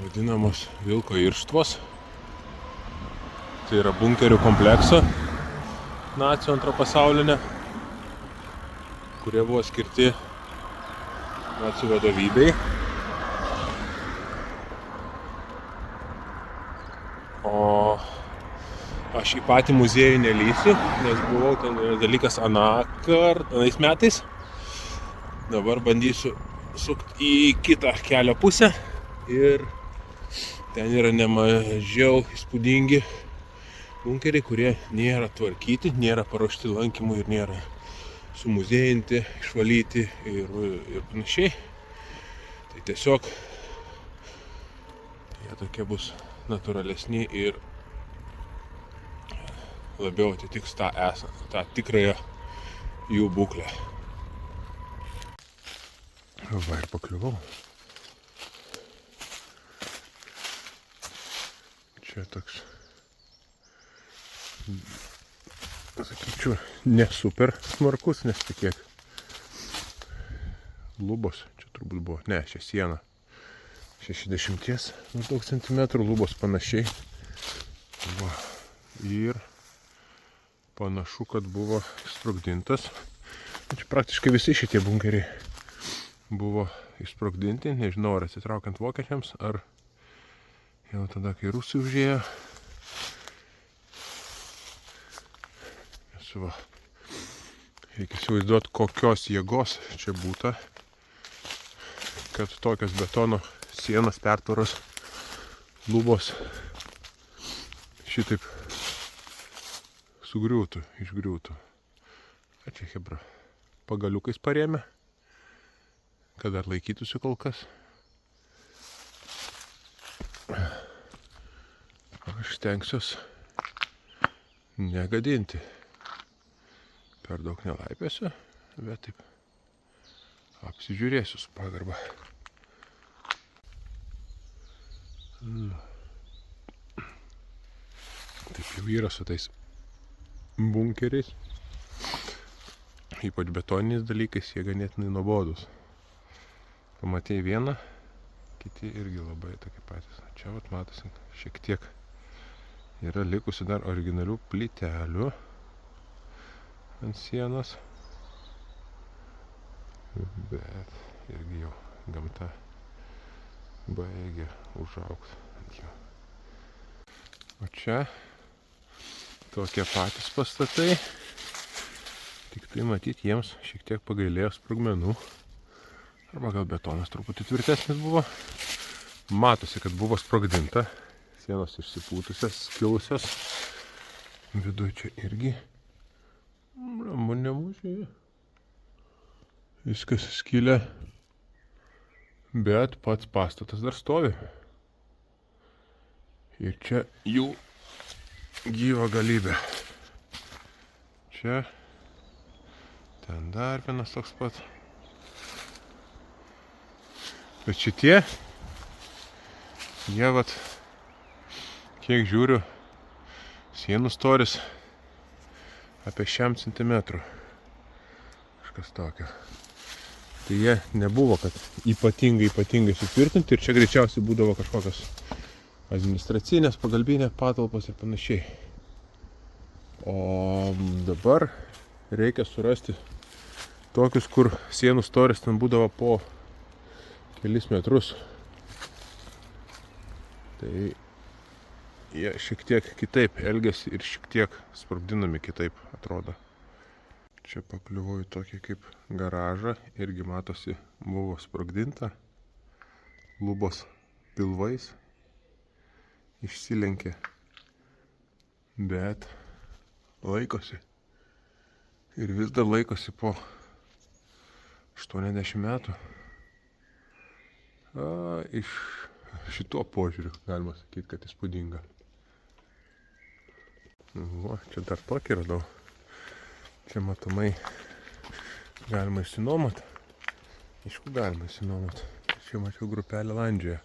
vadinamos Vilko irštvos. Tai yra bunkerių komplekso nacių antro pasaulinė, kurie buvo skirti nacių vadovybei. O aš į patį muziejų nelysiu, nes buvau ten dalykas anais metais. Dabar bandysiu sukti į kitą kelio pusę ir ten yra nemažiau įspūdingi bunkeriai, kurie nėra tvarkyti, nėra paruošti lankymui ir nėra sumuziejinti, išvalyti ir panašiai. Tai tiesiog jie tokie bus natūralesni ir labiau atitiks tą tikrąją jų būklę. Va ir pakliuvau. Čia toks, sakyčiau, ne super smarkus, nes tik kiek lubos, čia turbūt buvo, ne, čia siena. 60 maždaug centimetrų, lubos panašiai. Va. Ir panašu, kad buvo sprogdintas. Čia praktiškai visi šitie bunkeriai buvo išsprogdinti. Nežinau, ar atsitraukiant vokiečiams, ar jau tada, kai rusai užėjo. Va. Reikia įsivaizduoti, kokios jėgos čia būta, kad tokios betono sienos, pertvaros, lubos šitaip sugriūtų, išgriūtų. A čia hebra pagaliukais parėmė, kad dar laikytųsi kol kas. Aš stengsiuos negadinti. Per daug nelaipėsiu, bet taip apsižiūrėsiu su pagarba. Taip jau yra su tais bunkeriais. Ypač betoniniais dalykais jie ganėtinai nuobodus. Pamatėjai vieną, kiti irgi labai tokie patys. Čia vat matosi šiek tiek yra likusi dar originalių plytelių ant sienos. Bet irgi jau gamta baigia užaugti ant jų. O čia tokie patys pastatai. Tik tai matyti jiems šiek tiek pagailėjo sprogmenų. Arba gal betonas truputį tvirtesnis buvo. Matosi, kad buvo sprogdinta. Sienos išsipūtusios, skilusios. Viduje čia irgi nemažai. Viskas skilę. Bet pats pastatas dar stovi. Ir čia jų gyva galybė. Čia ten dar vienas toks pat. Bet šitie, jie vat, kiek žiūriu, sienų storis apie 100 centimetrų. Kažkas tokio. Tai jie nebuvo, kad ypatingai sutvirtinti ir čia greičiausiai būdavo kažkokios administracinės, pagalbinės patalpos ir panašiai. O dabar reikia surasti tokius, kur sienų storis ten būdavo po kelis metrus. Tai jie šiek tiek kitaip elgiasi ir šiek tiek sprogdinami kitaip atrodo. Čia pakliuvau į tokį kaip garažą, irgi matosi buvo sprogdinta. Lubos pilvais išsilenkė, bet laikosi. Ir vis dar laikosi po 80 metų. Iš šituo požiūriu galima sakyti, kad įspūdinga. Čia dar tokį radau. Čia matomai galima išsinuomot. Aišku, galima išsinuomot. Čia mačiau grupelę Landžioje.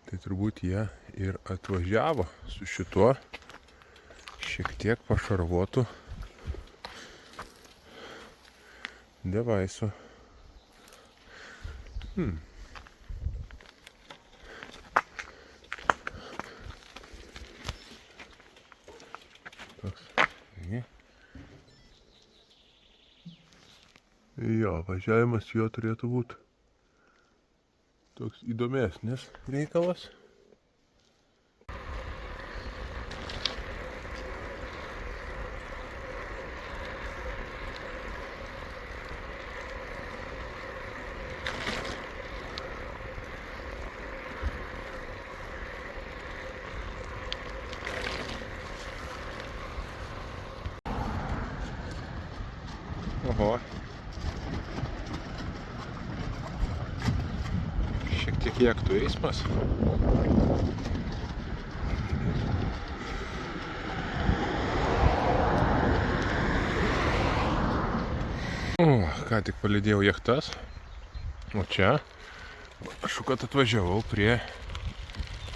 Tai turbūt jie ir atvažiavo su šituo šiek tiek pašarvuotu devaisu. Toks. Jo, važiavimas jo turėtų būti toks įdomesnis reikalas. Oho. Šiek tiek jachtų eismas. Ką tik palydėjau jachtas. O čia aš kad atvažiavau prie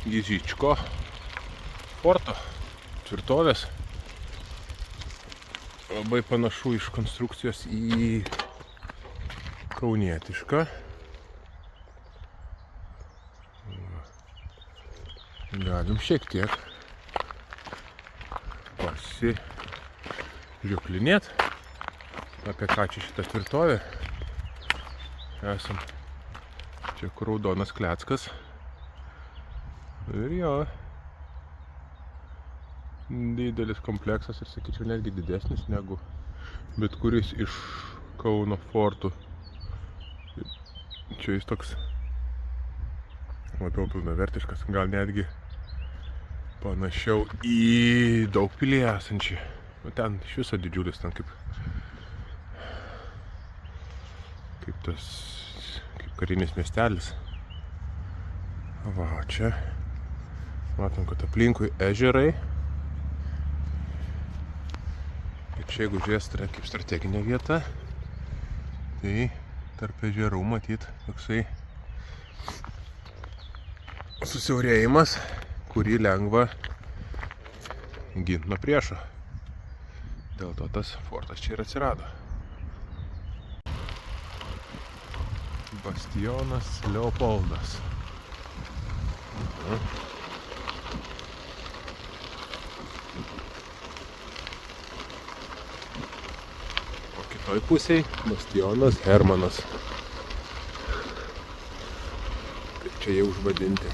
Gizičko porto tvirtovės. Labai panašu iš konstrukcijos į kaunietišką. Galim šiek tiek pasižiūklinėt, apie ką čia šitą tvirtovę. Esam čia kur raudonas kleckas. Ir jo, didelis kompleksas ir sakyčiau netgi didesnis negu bet kuris iš Kauno fortų. Čia jis toks labiau pilnavertiškas, gal netgi panašiau į Daugpilį esančią. Nu, ten iš viso didžiulis, ten kaip karinis miestelis. Va, čia matom, kad aplinkui ežerai. Ir čia, jeigu žiūrėsite kaip strateginė vieta, tai tarp ežerų matyt toksai susiaurėjimas, kurį lengva ginti nuo priešo. Dėl to tas fortas čia ir atsirado. Bastionas Leopoldas. O kitoj pusėj bastionas Hermanas. Kaip čia jau užvadinti.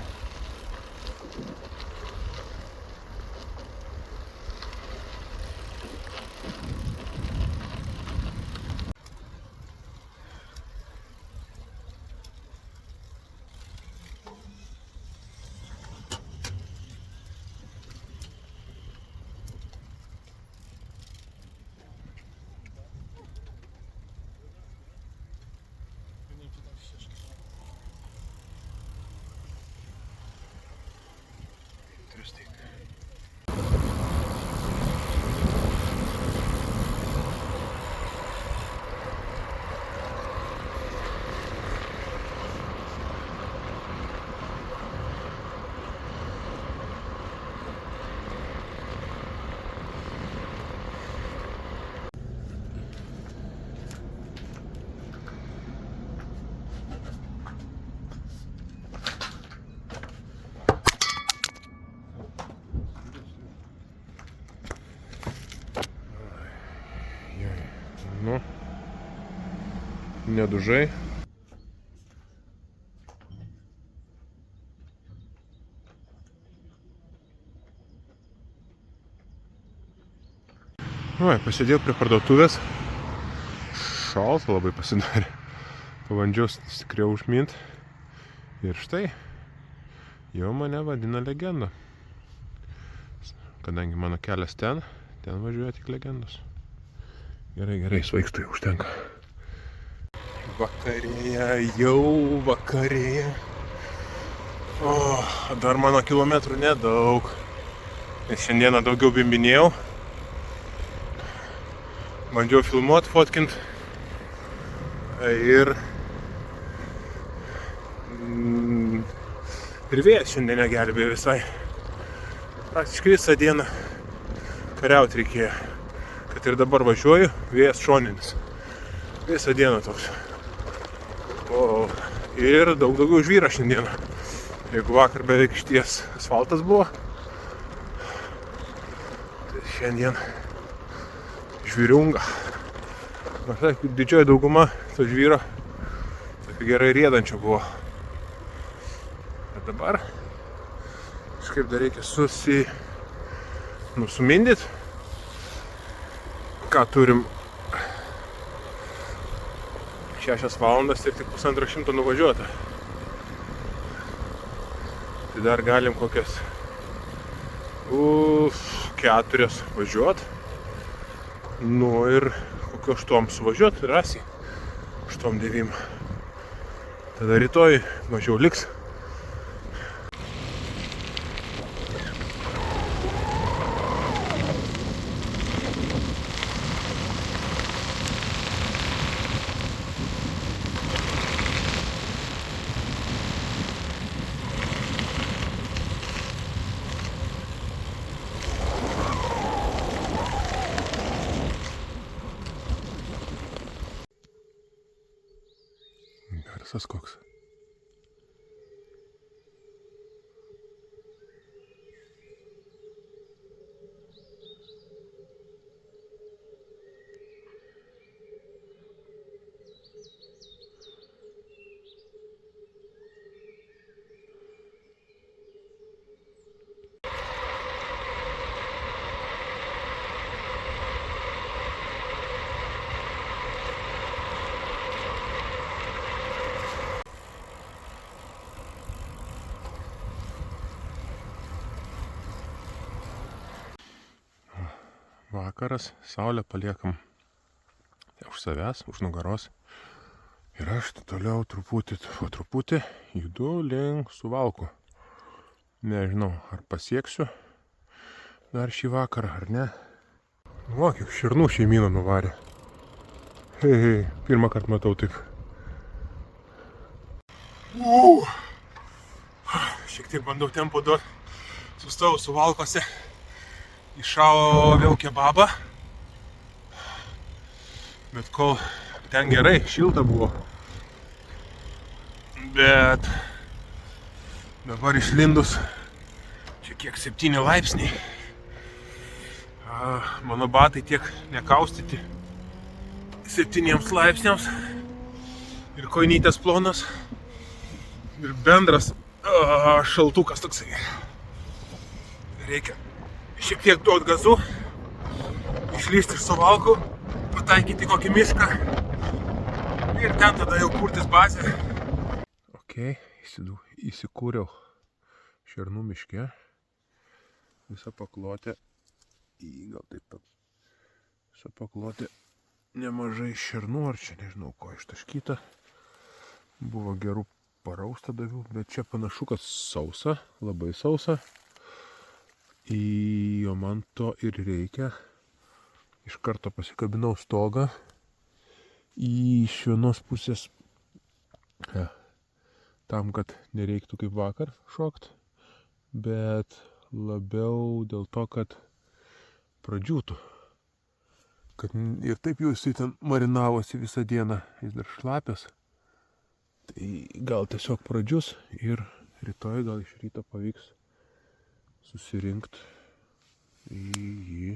Nu, nedužai. Pasėdėjau prie parduotuvės. Šalta labai pasidarė. Pabandžiau stipriau užmint. Ir štai, jau mane vadina legenda. Kadangi mano kelias ten važiuoja tik legendos. Gerai, svaigstu, jau užtenka. Vakarėja, jau vakarėja. O, dar mano kilometrų nedaug. Nes šiandieną daugiau bimbinėjau. Bandžiau filmuot, fotkint. Ir vėjas šiandien negelbėjo visai. Praktiškai visą dieną kariaut reikėjo. Kad ir dabar važiuoju, vėjas šoninis. Visą dieną toks. Ir daug daugiau žvyra šiandieną. Jeigu vakar beveik išties asfaltas buvo, tai šiandien žvyriunga. Didžioji dauguma to žvyro taip gerai riedančio buvo. Bet dabar kažkaip dar reikia sumindyt. Ką turim 6 valandas ir tik 150 nuvažiuota. Tai dar galim kokias 4 važiuot. Nu ir kokio 8 suvažiuot, rasi. 8-9. Tada rytoj mažiau liks. Garsas koks. vakaras, saulę paliekam už savęs, už nugaros. Ir aš toliau truputį judu link Suvalkų. Nežinau, ar pasieksiu dar šį vakarą, ar ne. O, kiek šernų šeimyną nuvarė. Hei, pirmą kartą matau taip. Šiek tiek bandau tempo duoti. Sustojau Suvalkose. Iššau vėl kebabą. Bet kol ten gerai, šilta buvo. Bet dabar išlindus čia kiek 7 laipsniai. Mano batai tiek nekaustyti 7 laipsniams. Ir koinytės plonas. Ir bendras šaltukas toksai. Reikia šiek tiek duoti gazų, išlysti iš Suvalkų, pataikyti kokį mišką ir ten tada jau kurtis bazę. Ok, įsikūriau šernų miške. Visa paklotė, gal taip, visa paklotė nemažai šernų, ar čia nežinau ko ištaškyta. Buvo gerų parausta davių, bet čia panašu, kad sausa, labai sausa. O man to ir reikia. Iš karto pasikabinau stogą iš vienos pusės, tam, kad nereiktų kaip vakar šokt, bet labiau dėl to, kad pradžiūtų. Kad ir taip jau jisai ten marinavosi visą dieną, jis dar šlapias. Tai gal tiesiog pradžius ir rytoj gal iš ryto pavyks susirinkti į jį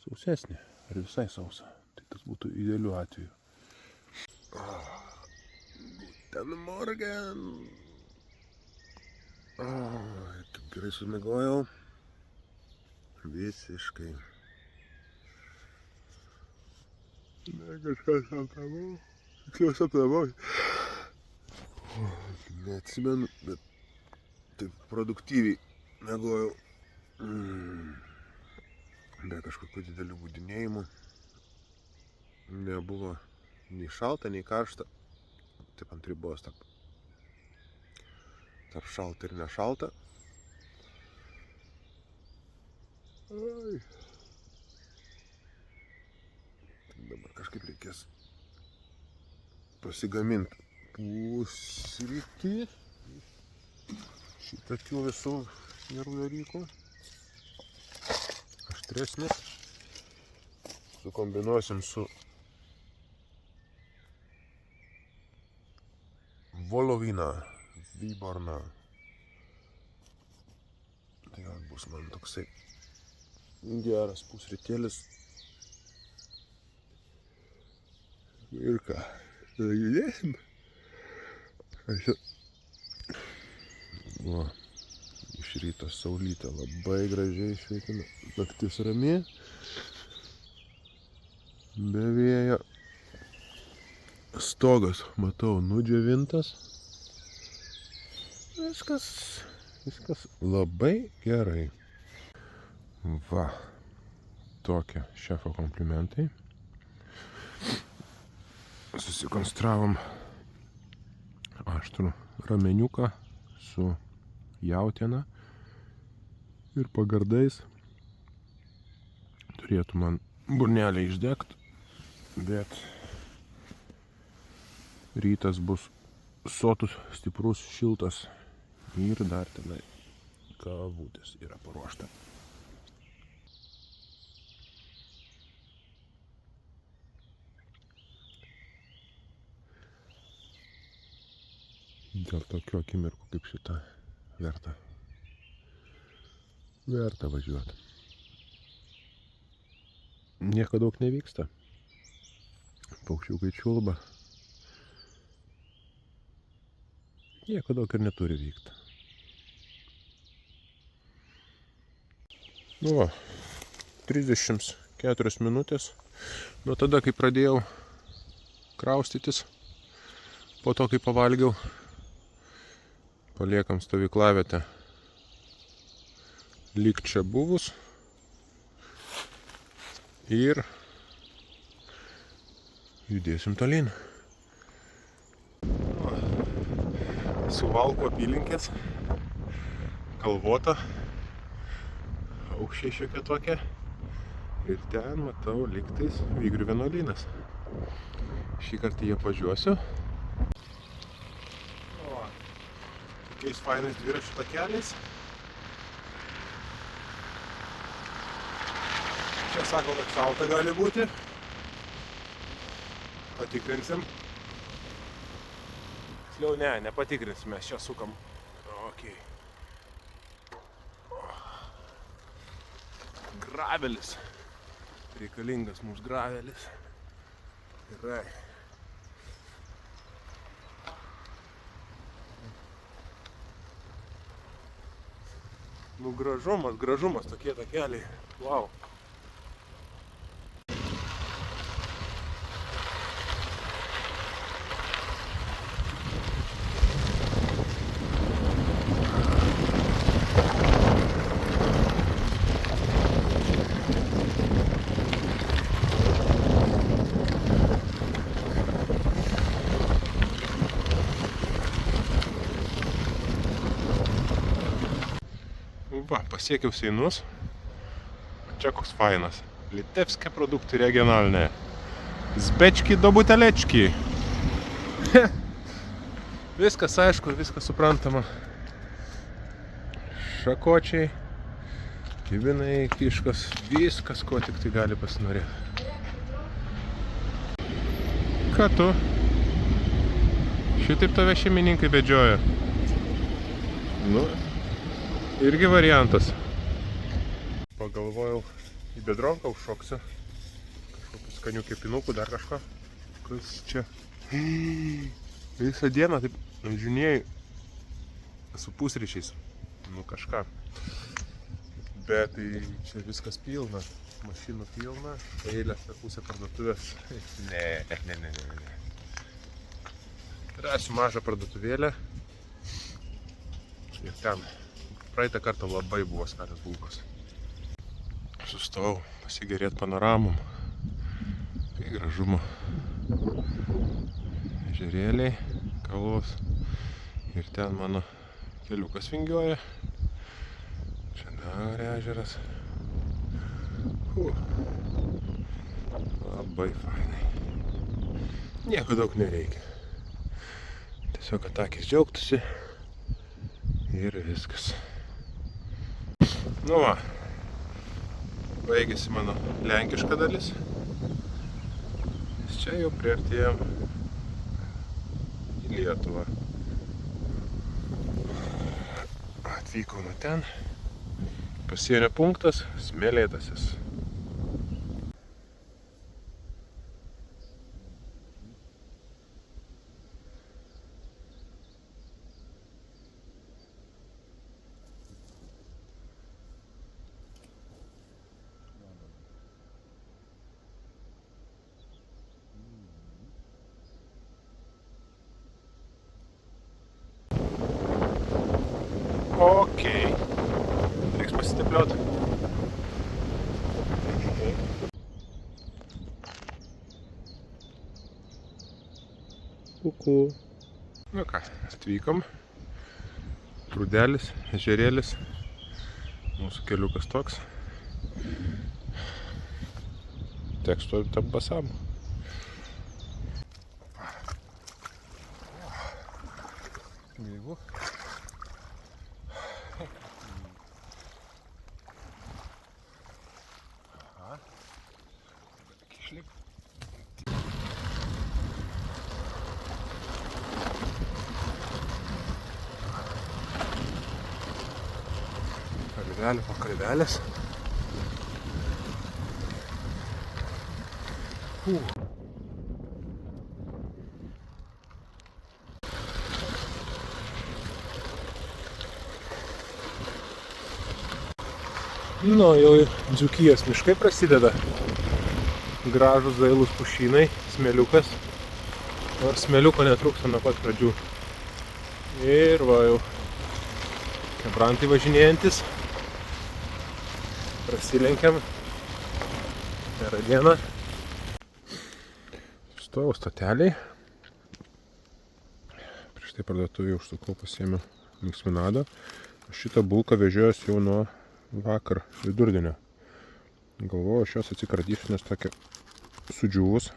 sausesnį, ar visai sausą. Tai tas būtų idealiu atveju. Guten Morgen! Kaip gerai sumigojau. Visiškai. Ne, kažkas sapnavau. Tiksliau sapnavau. Neatsimenu, bet taip produktyviai miegojau. Be kažkokių didelių budinėjimų. Nebuvo nei šalta, nei karšta. Taip ant ribos tarp šalta ir nešalta. Dabar kažkaip reikės pasigaminti pusrytį. Šitokių visų gerų dalykų. Aštresnis. Sukombinuosim su volovina, vyborna. Tai gal bus man toksai geras pusrytėlis. Ir ką, judėsim? O, iš ryto saulytė labai gražiai švietina. Naktis rami, be vėjo. Stogas, matau, nudžiovintas. Viskas labai gerai. Va, tokie šefo komplimentai. Susikonstravom aštrų rameniuką su jautiena ir pagardais. Turėtų man burnelė išdegt, bet rytas bus sotus, stiprus, šiltas ir dar tenai kavutės yra paruošta. Dėl tokio akimirkų kaip šita verta važiuoti. Nieko daug nevyksta. Paukščiukai čiulba. Nieko daug ir neturi vykti. Nu va, 34 minutės nuo tada, kai pradėjau kraustytis, po to, kai pavalgiau. Paliekam stovyklavietę lyg čia buvus. ir judėsim tolyn. Suvalkų apylinkės, kalvota, aukščiai šiokia tokia. Ir ten matau lygtais Vygrių vienuolynas. Šį kartą jį apvažiuosiu. Tokiais fainais dviračių takeliais. Čia sako, kad šalta gali būti. Patikrinsim. Tiksliau ne, nepatikrinsim, mes čia sukam. Okay. Gravelis. Reikalingas mums gravelis. Gerai. Nu gražumas, tokie takeliai. Wow. Va, pasiekiau Seinus. Čia koks fainas. Litevskie produktai regionalne. Zbečki do butelečki. Viskas aišku, viskas suprantama. Šakočiai, kibinai, kiškas, viskas, ko tik tai gali pasinorėti. Ką tu? Šitaip tave šeimininkai vedžioja. Nu, irgi variantas. Pagalvojau, į bedronką užšoksiu. Kažkokių skanių kepinukų, dar kažko. Kas čia? Visą dieną taip amžinėjai su pusryčiais. Nu kažką. Bet tai čia viskas pilna. Mašinų pilna. Eilės per pusę parduotuvės. Ne. Rasiu mažą parduotuvėlę. Ir ten. Praeitą kartą labai buvo skanios bulkos. Sustojau pasigerėti panoramom. Tai gražumo. Ežerėliai, kalvos. Ir ten mano keliukas vingiuoja. Čia dar ežeras. Labai fainai. Nieko daug nereikia. Tiesiog kad akis džiaugtųsi. Ir viskas. Nu va, baigėsi mano lenkiška dalis. Čia jau priartėjom į Lietuvą. Atvykau nuo ten. Pasienio punktas Smėlėtasis. Okei. Reiks pasiteplioti. Kuku. Nu ką, atvykom. Prūdelis, ežerėlis. Mūsų keliukas toks. Teks to tam basam. Gaivu. Kalvelė po kalvelės. Nu, jau Dzūkijos miškai prasideda. Gražūs dailūs pušynai, smėliukas. Nors smėliuko netrūksta nuo pat pradžių. Ir va jau kebrantai važinėjantis. Prasilenkiam. Gerą dieną. Sustojau stoteliai. Prieš tai parduotuvėje užsukau, pasiėmiau linksminadą. Šitą bulką vežiojuos jau nuo vakar vidurdienio. Galvoju, aš jos atsikratysiu, nes tokia sudžiūvus.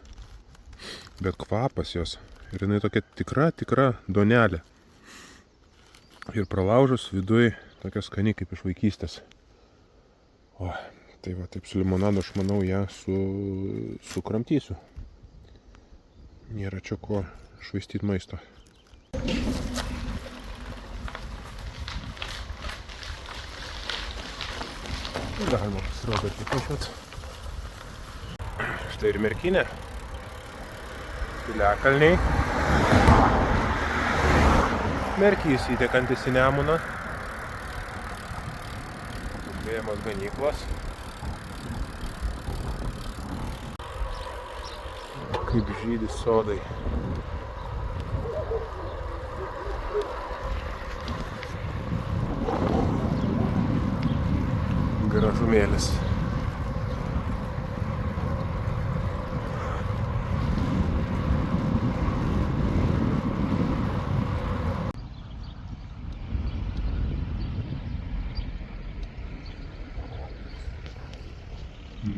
Bet kvapas jos. Ir jinai tokia tikra donelė. Ir pralaužus viduj tokia skani kaip iš vaikystės. O, tai va, taip su limonadu aš manau ją sukramtysiu. Nėra čia ko švaistyti maisto. Galima pasirodo ir papašiot. Štai ir merkinė. Piliakalniai. Merkys įtekantis į Nemuną. Bėjimas ganyklos. Kaip žydi sodai. Gražumėlis.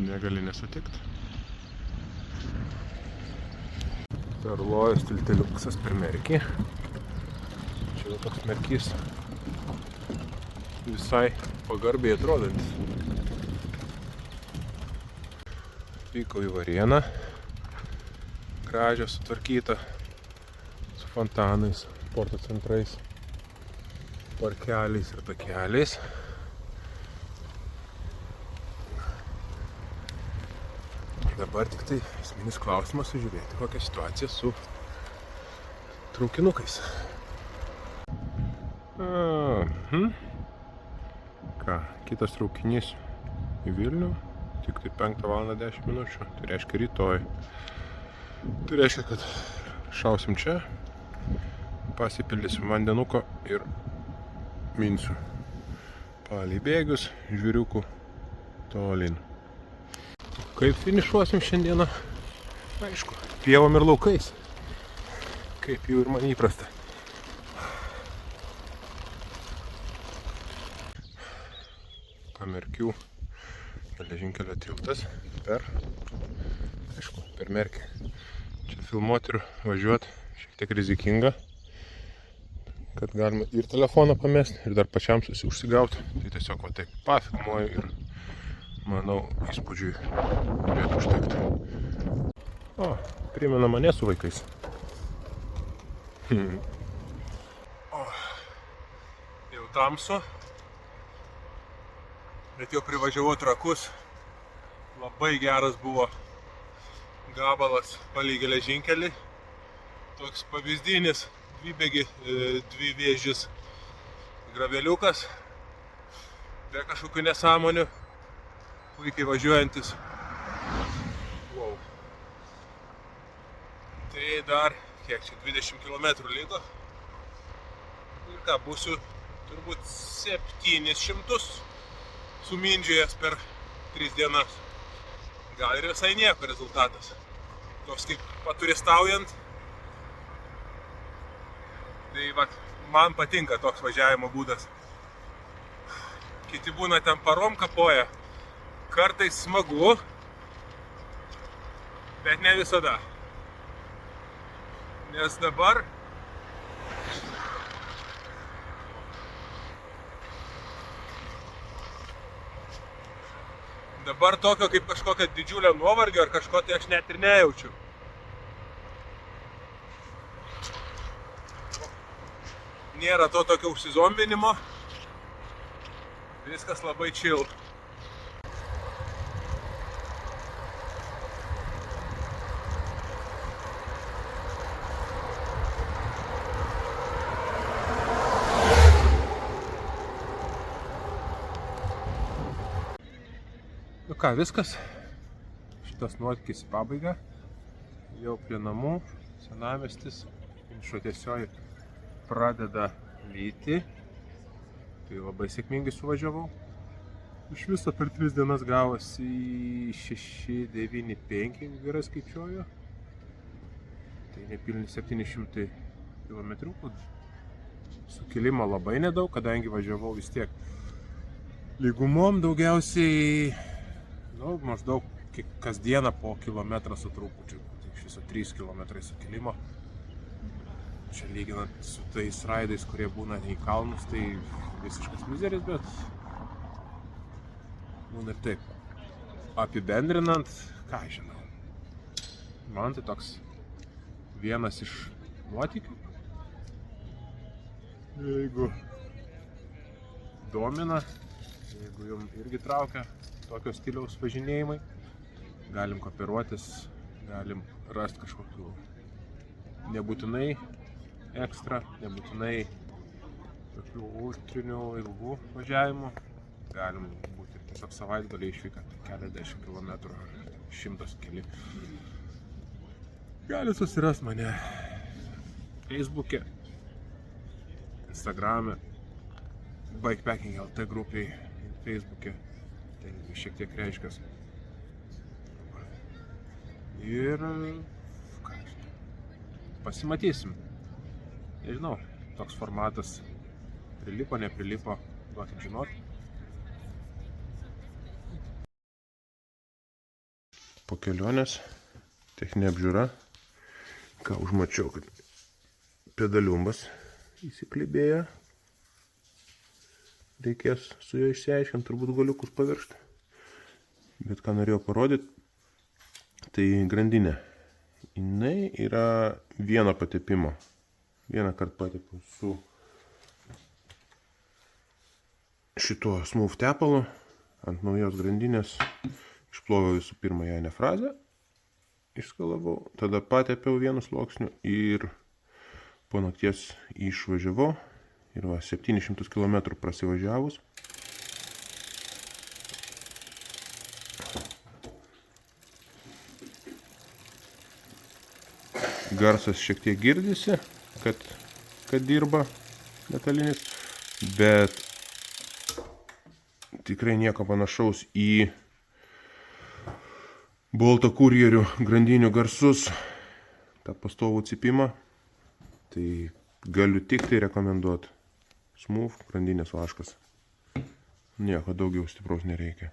Negali nesutikt. Perlojus tilteliuksas per Merkį. Čia toks Merkys visai pagarbiai atrodantis. Vykau į Varėną. Gražią, sutvarkytą, su fontanais, sporto centrais, parkeliais ir takeliais. Dabar tik tai esminis klausimas sužiūrėti, kokią situaciją su traukinukais. Ką, kitas traukinys į Vilnių, tik tai 5:10 minučių, tai reiškia rytoj. Tai reiškia, kad šausim čia, pasipildysim vandenuko ir minsiu palei bėgius, žviriukų tolyn. Kaip finišuosim šiandieną? Aišku, pievom ir laukais. Kaip jau ir man įprasta. Pamerkių geležinkelio tiltas per Merkį. Čia filmuoti ir važiuoti šiek tiek rizikinga, kad galima ir telefoną pamesti, ir dar pačiam užsigauti. Tai tiesiog va taip pafilmuoju ir manau, įspūdžiui turėtų užtekti. O, primena mane su vaikais. O, jau tamsu, bet jau privažiavau Trakus. Labai geras buvo gabalas palei geležinkelį. Toks pavyzdinis dvivėžis graveliukas, be kažkokių nesąmonių. Puikiai važiuojantis. Wow. Tai dar, kiek čia, 20 km liko. Ir ką, būsiu turbūt 700 sumindžiojęs per 3 dienas. Gal ir visai nieko rezultatas. Toks kaip paturistaujant. Tai va, man patinka toks važiavimo būdas. Kiti būna ten parom kapoja. Kartais smagu, bet ne visada. Nes dabar tokio kaip kažkokia didžiulio nuovargio ar kažko tai aš net ir nejaučiu. Nėra to tokio užsizombinimo. Viskas labai chill. Nu ką, viskas. Šitas nuotykis į pabaigą. Jau prie namų, senamiestis, finišo tiesioji pradeda lyti. Tai labai sėkmingai suvažiavau. Iš viso per 3 dienas gavosi 695, jeigu gerai skaičiuoju. Tai nepilni 700 km. Sukilimo labai nedaug, kadangi važiavau vis tiek lygumom daugiausiai, maždaug kasdieną po kilometrą su trupučiu. Tai iš viso 3 km sukilimo. Čia lyginant su tais raidais, kurie būna į kalnus, tai visiškas mizeris, bet būna ir taip. Apibendrinant, ką žinau, man tai toks vienas iš nuotykių. Jeigu domina, jeigu jums irgi traukia tokio stiliaus važinėjimai, galim kooperuotis, galim rasti kažkokių nebūtinai ekstra, nebūtinai tokių ultrinių ilgų važiavimų. Galim būti ir tiesiog savaitgalį išvyką, keliasdešimt kilometrų ar 100 keli. Gali susirasti mane Facebook'e, Instagram'e, Bikepacking LT grupiai Facebook'e. Tai šiek tiek reiškias. Ir pasimatysim. Nežinau, toks formatas prilipo, neprilipo, duokit žinot. Po kelionės techninė apžiūra. Ką užmačiau, kad pedaliumbas įsiklibėjo. Reikės su juo išsiaiškinti, turbūt galiukus paviršti. Bet ką norėjau parodyti, tai grandinė. Jinai yra vieno patepimo. Vieną kartą patepiau su šituo smooth tepalu ant naujos grandinės. Išploviau visų pirma ją nefrazę, išskalavau, tada patepiau vienu sluoksniu ir po nakties išvažiavau. Ir 700 km prasivažiavus. Garsas šiek tiek girdisi, kad dirba metalinis, bet tikrai nieko panašaus į Bolto kurjerių grandinių garsus, tą pastovų cypimą. Tai galiu tik tai rekomenduoti. Smooth grandinės vaškas. Nieko daugiau stipraus nereikia.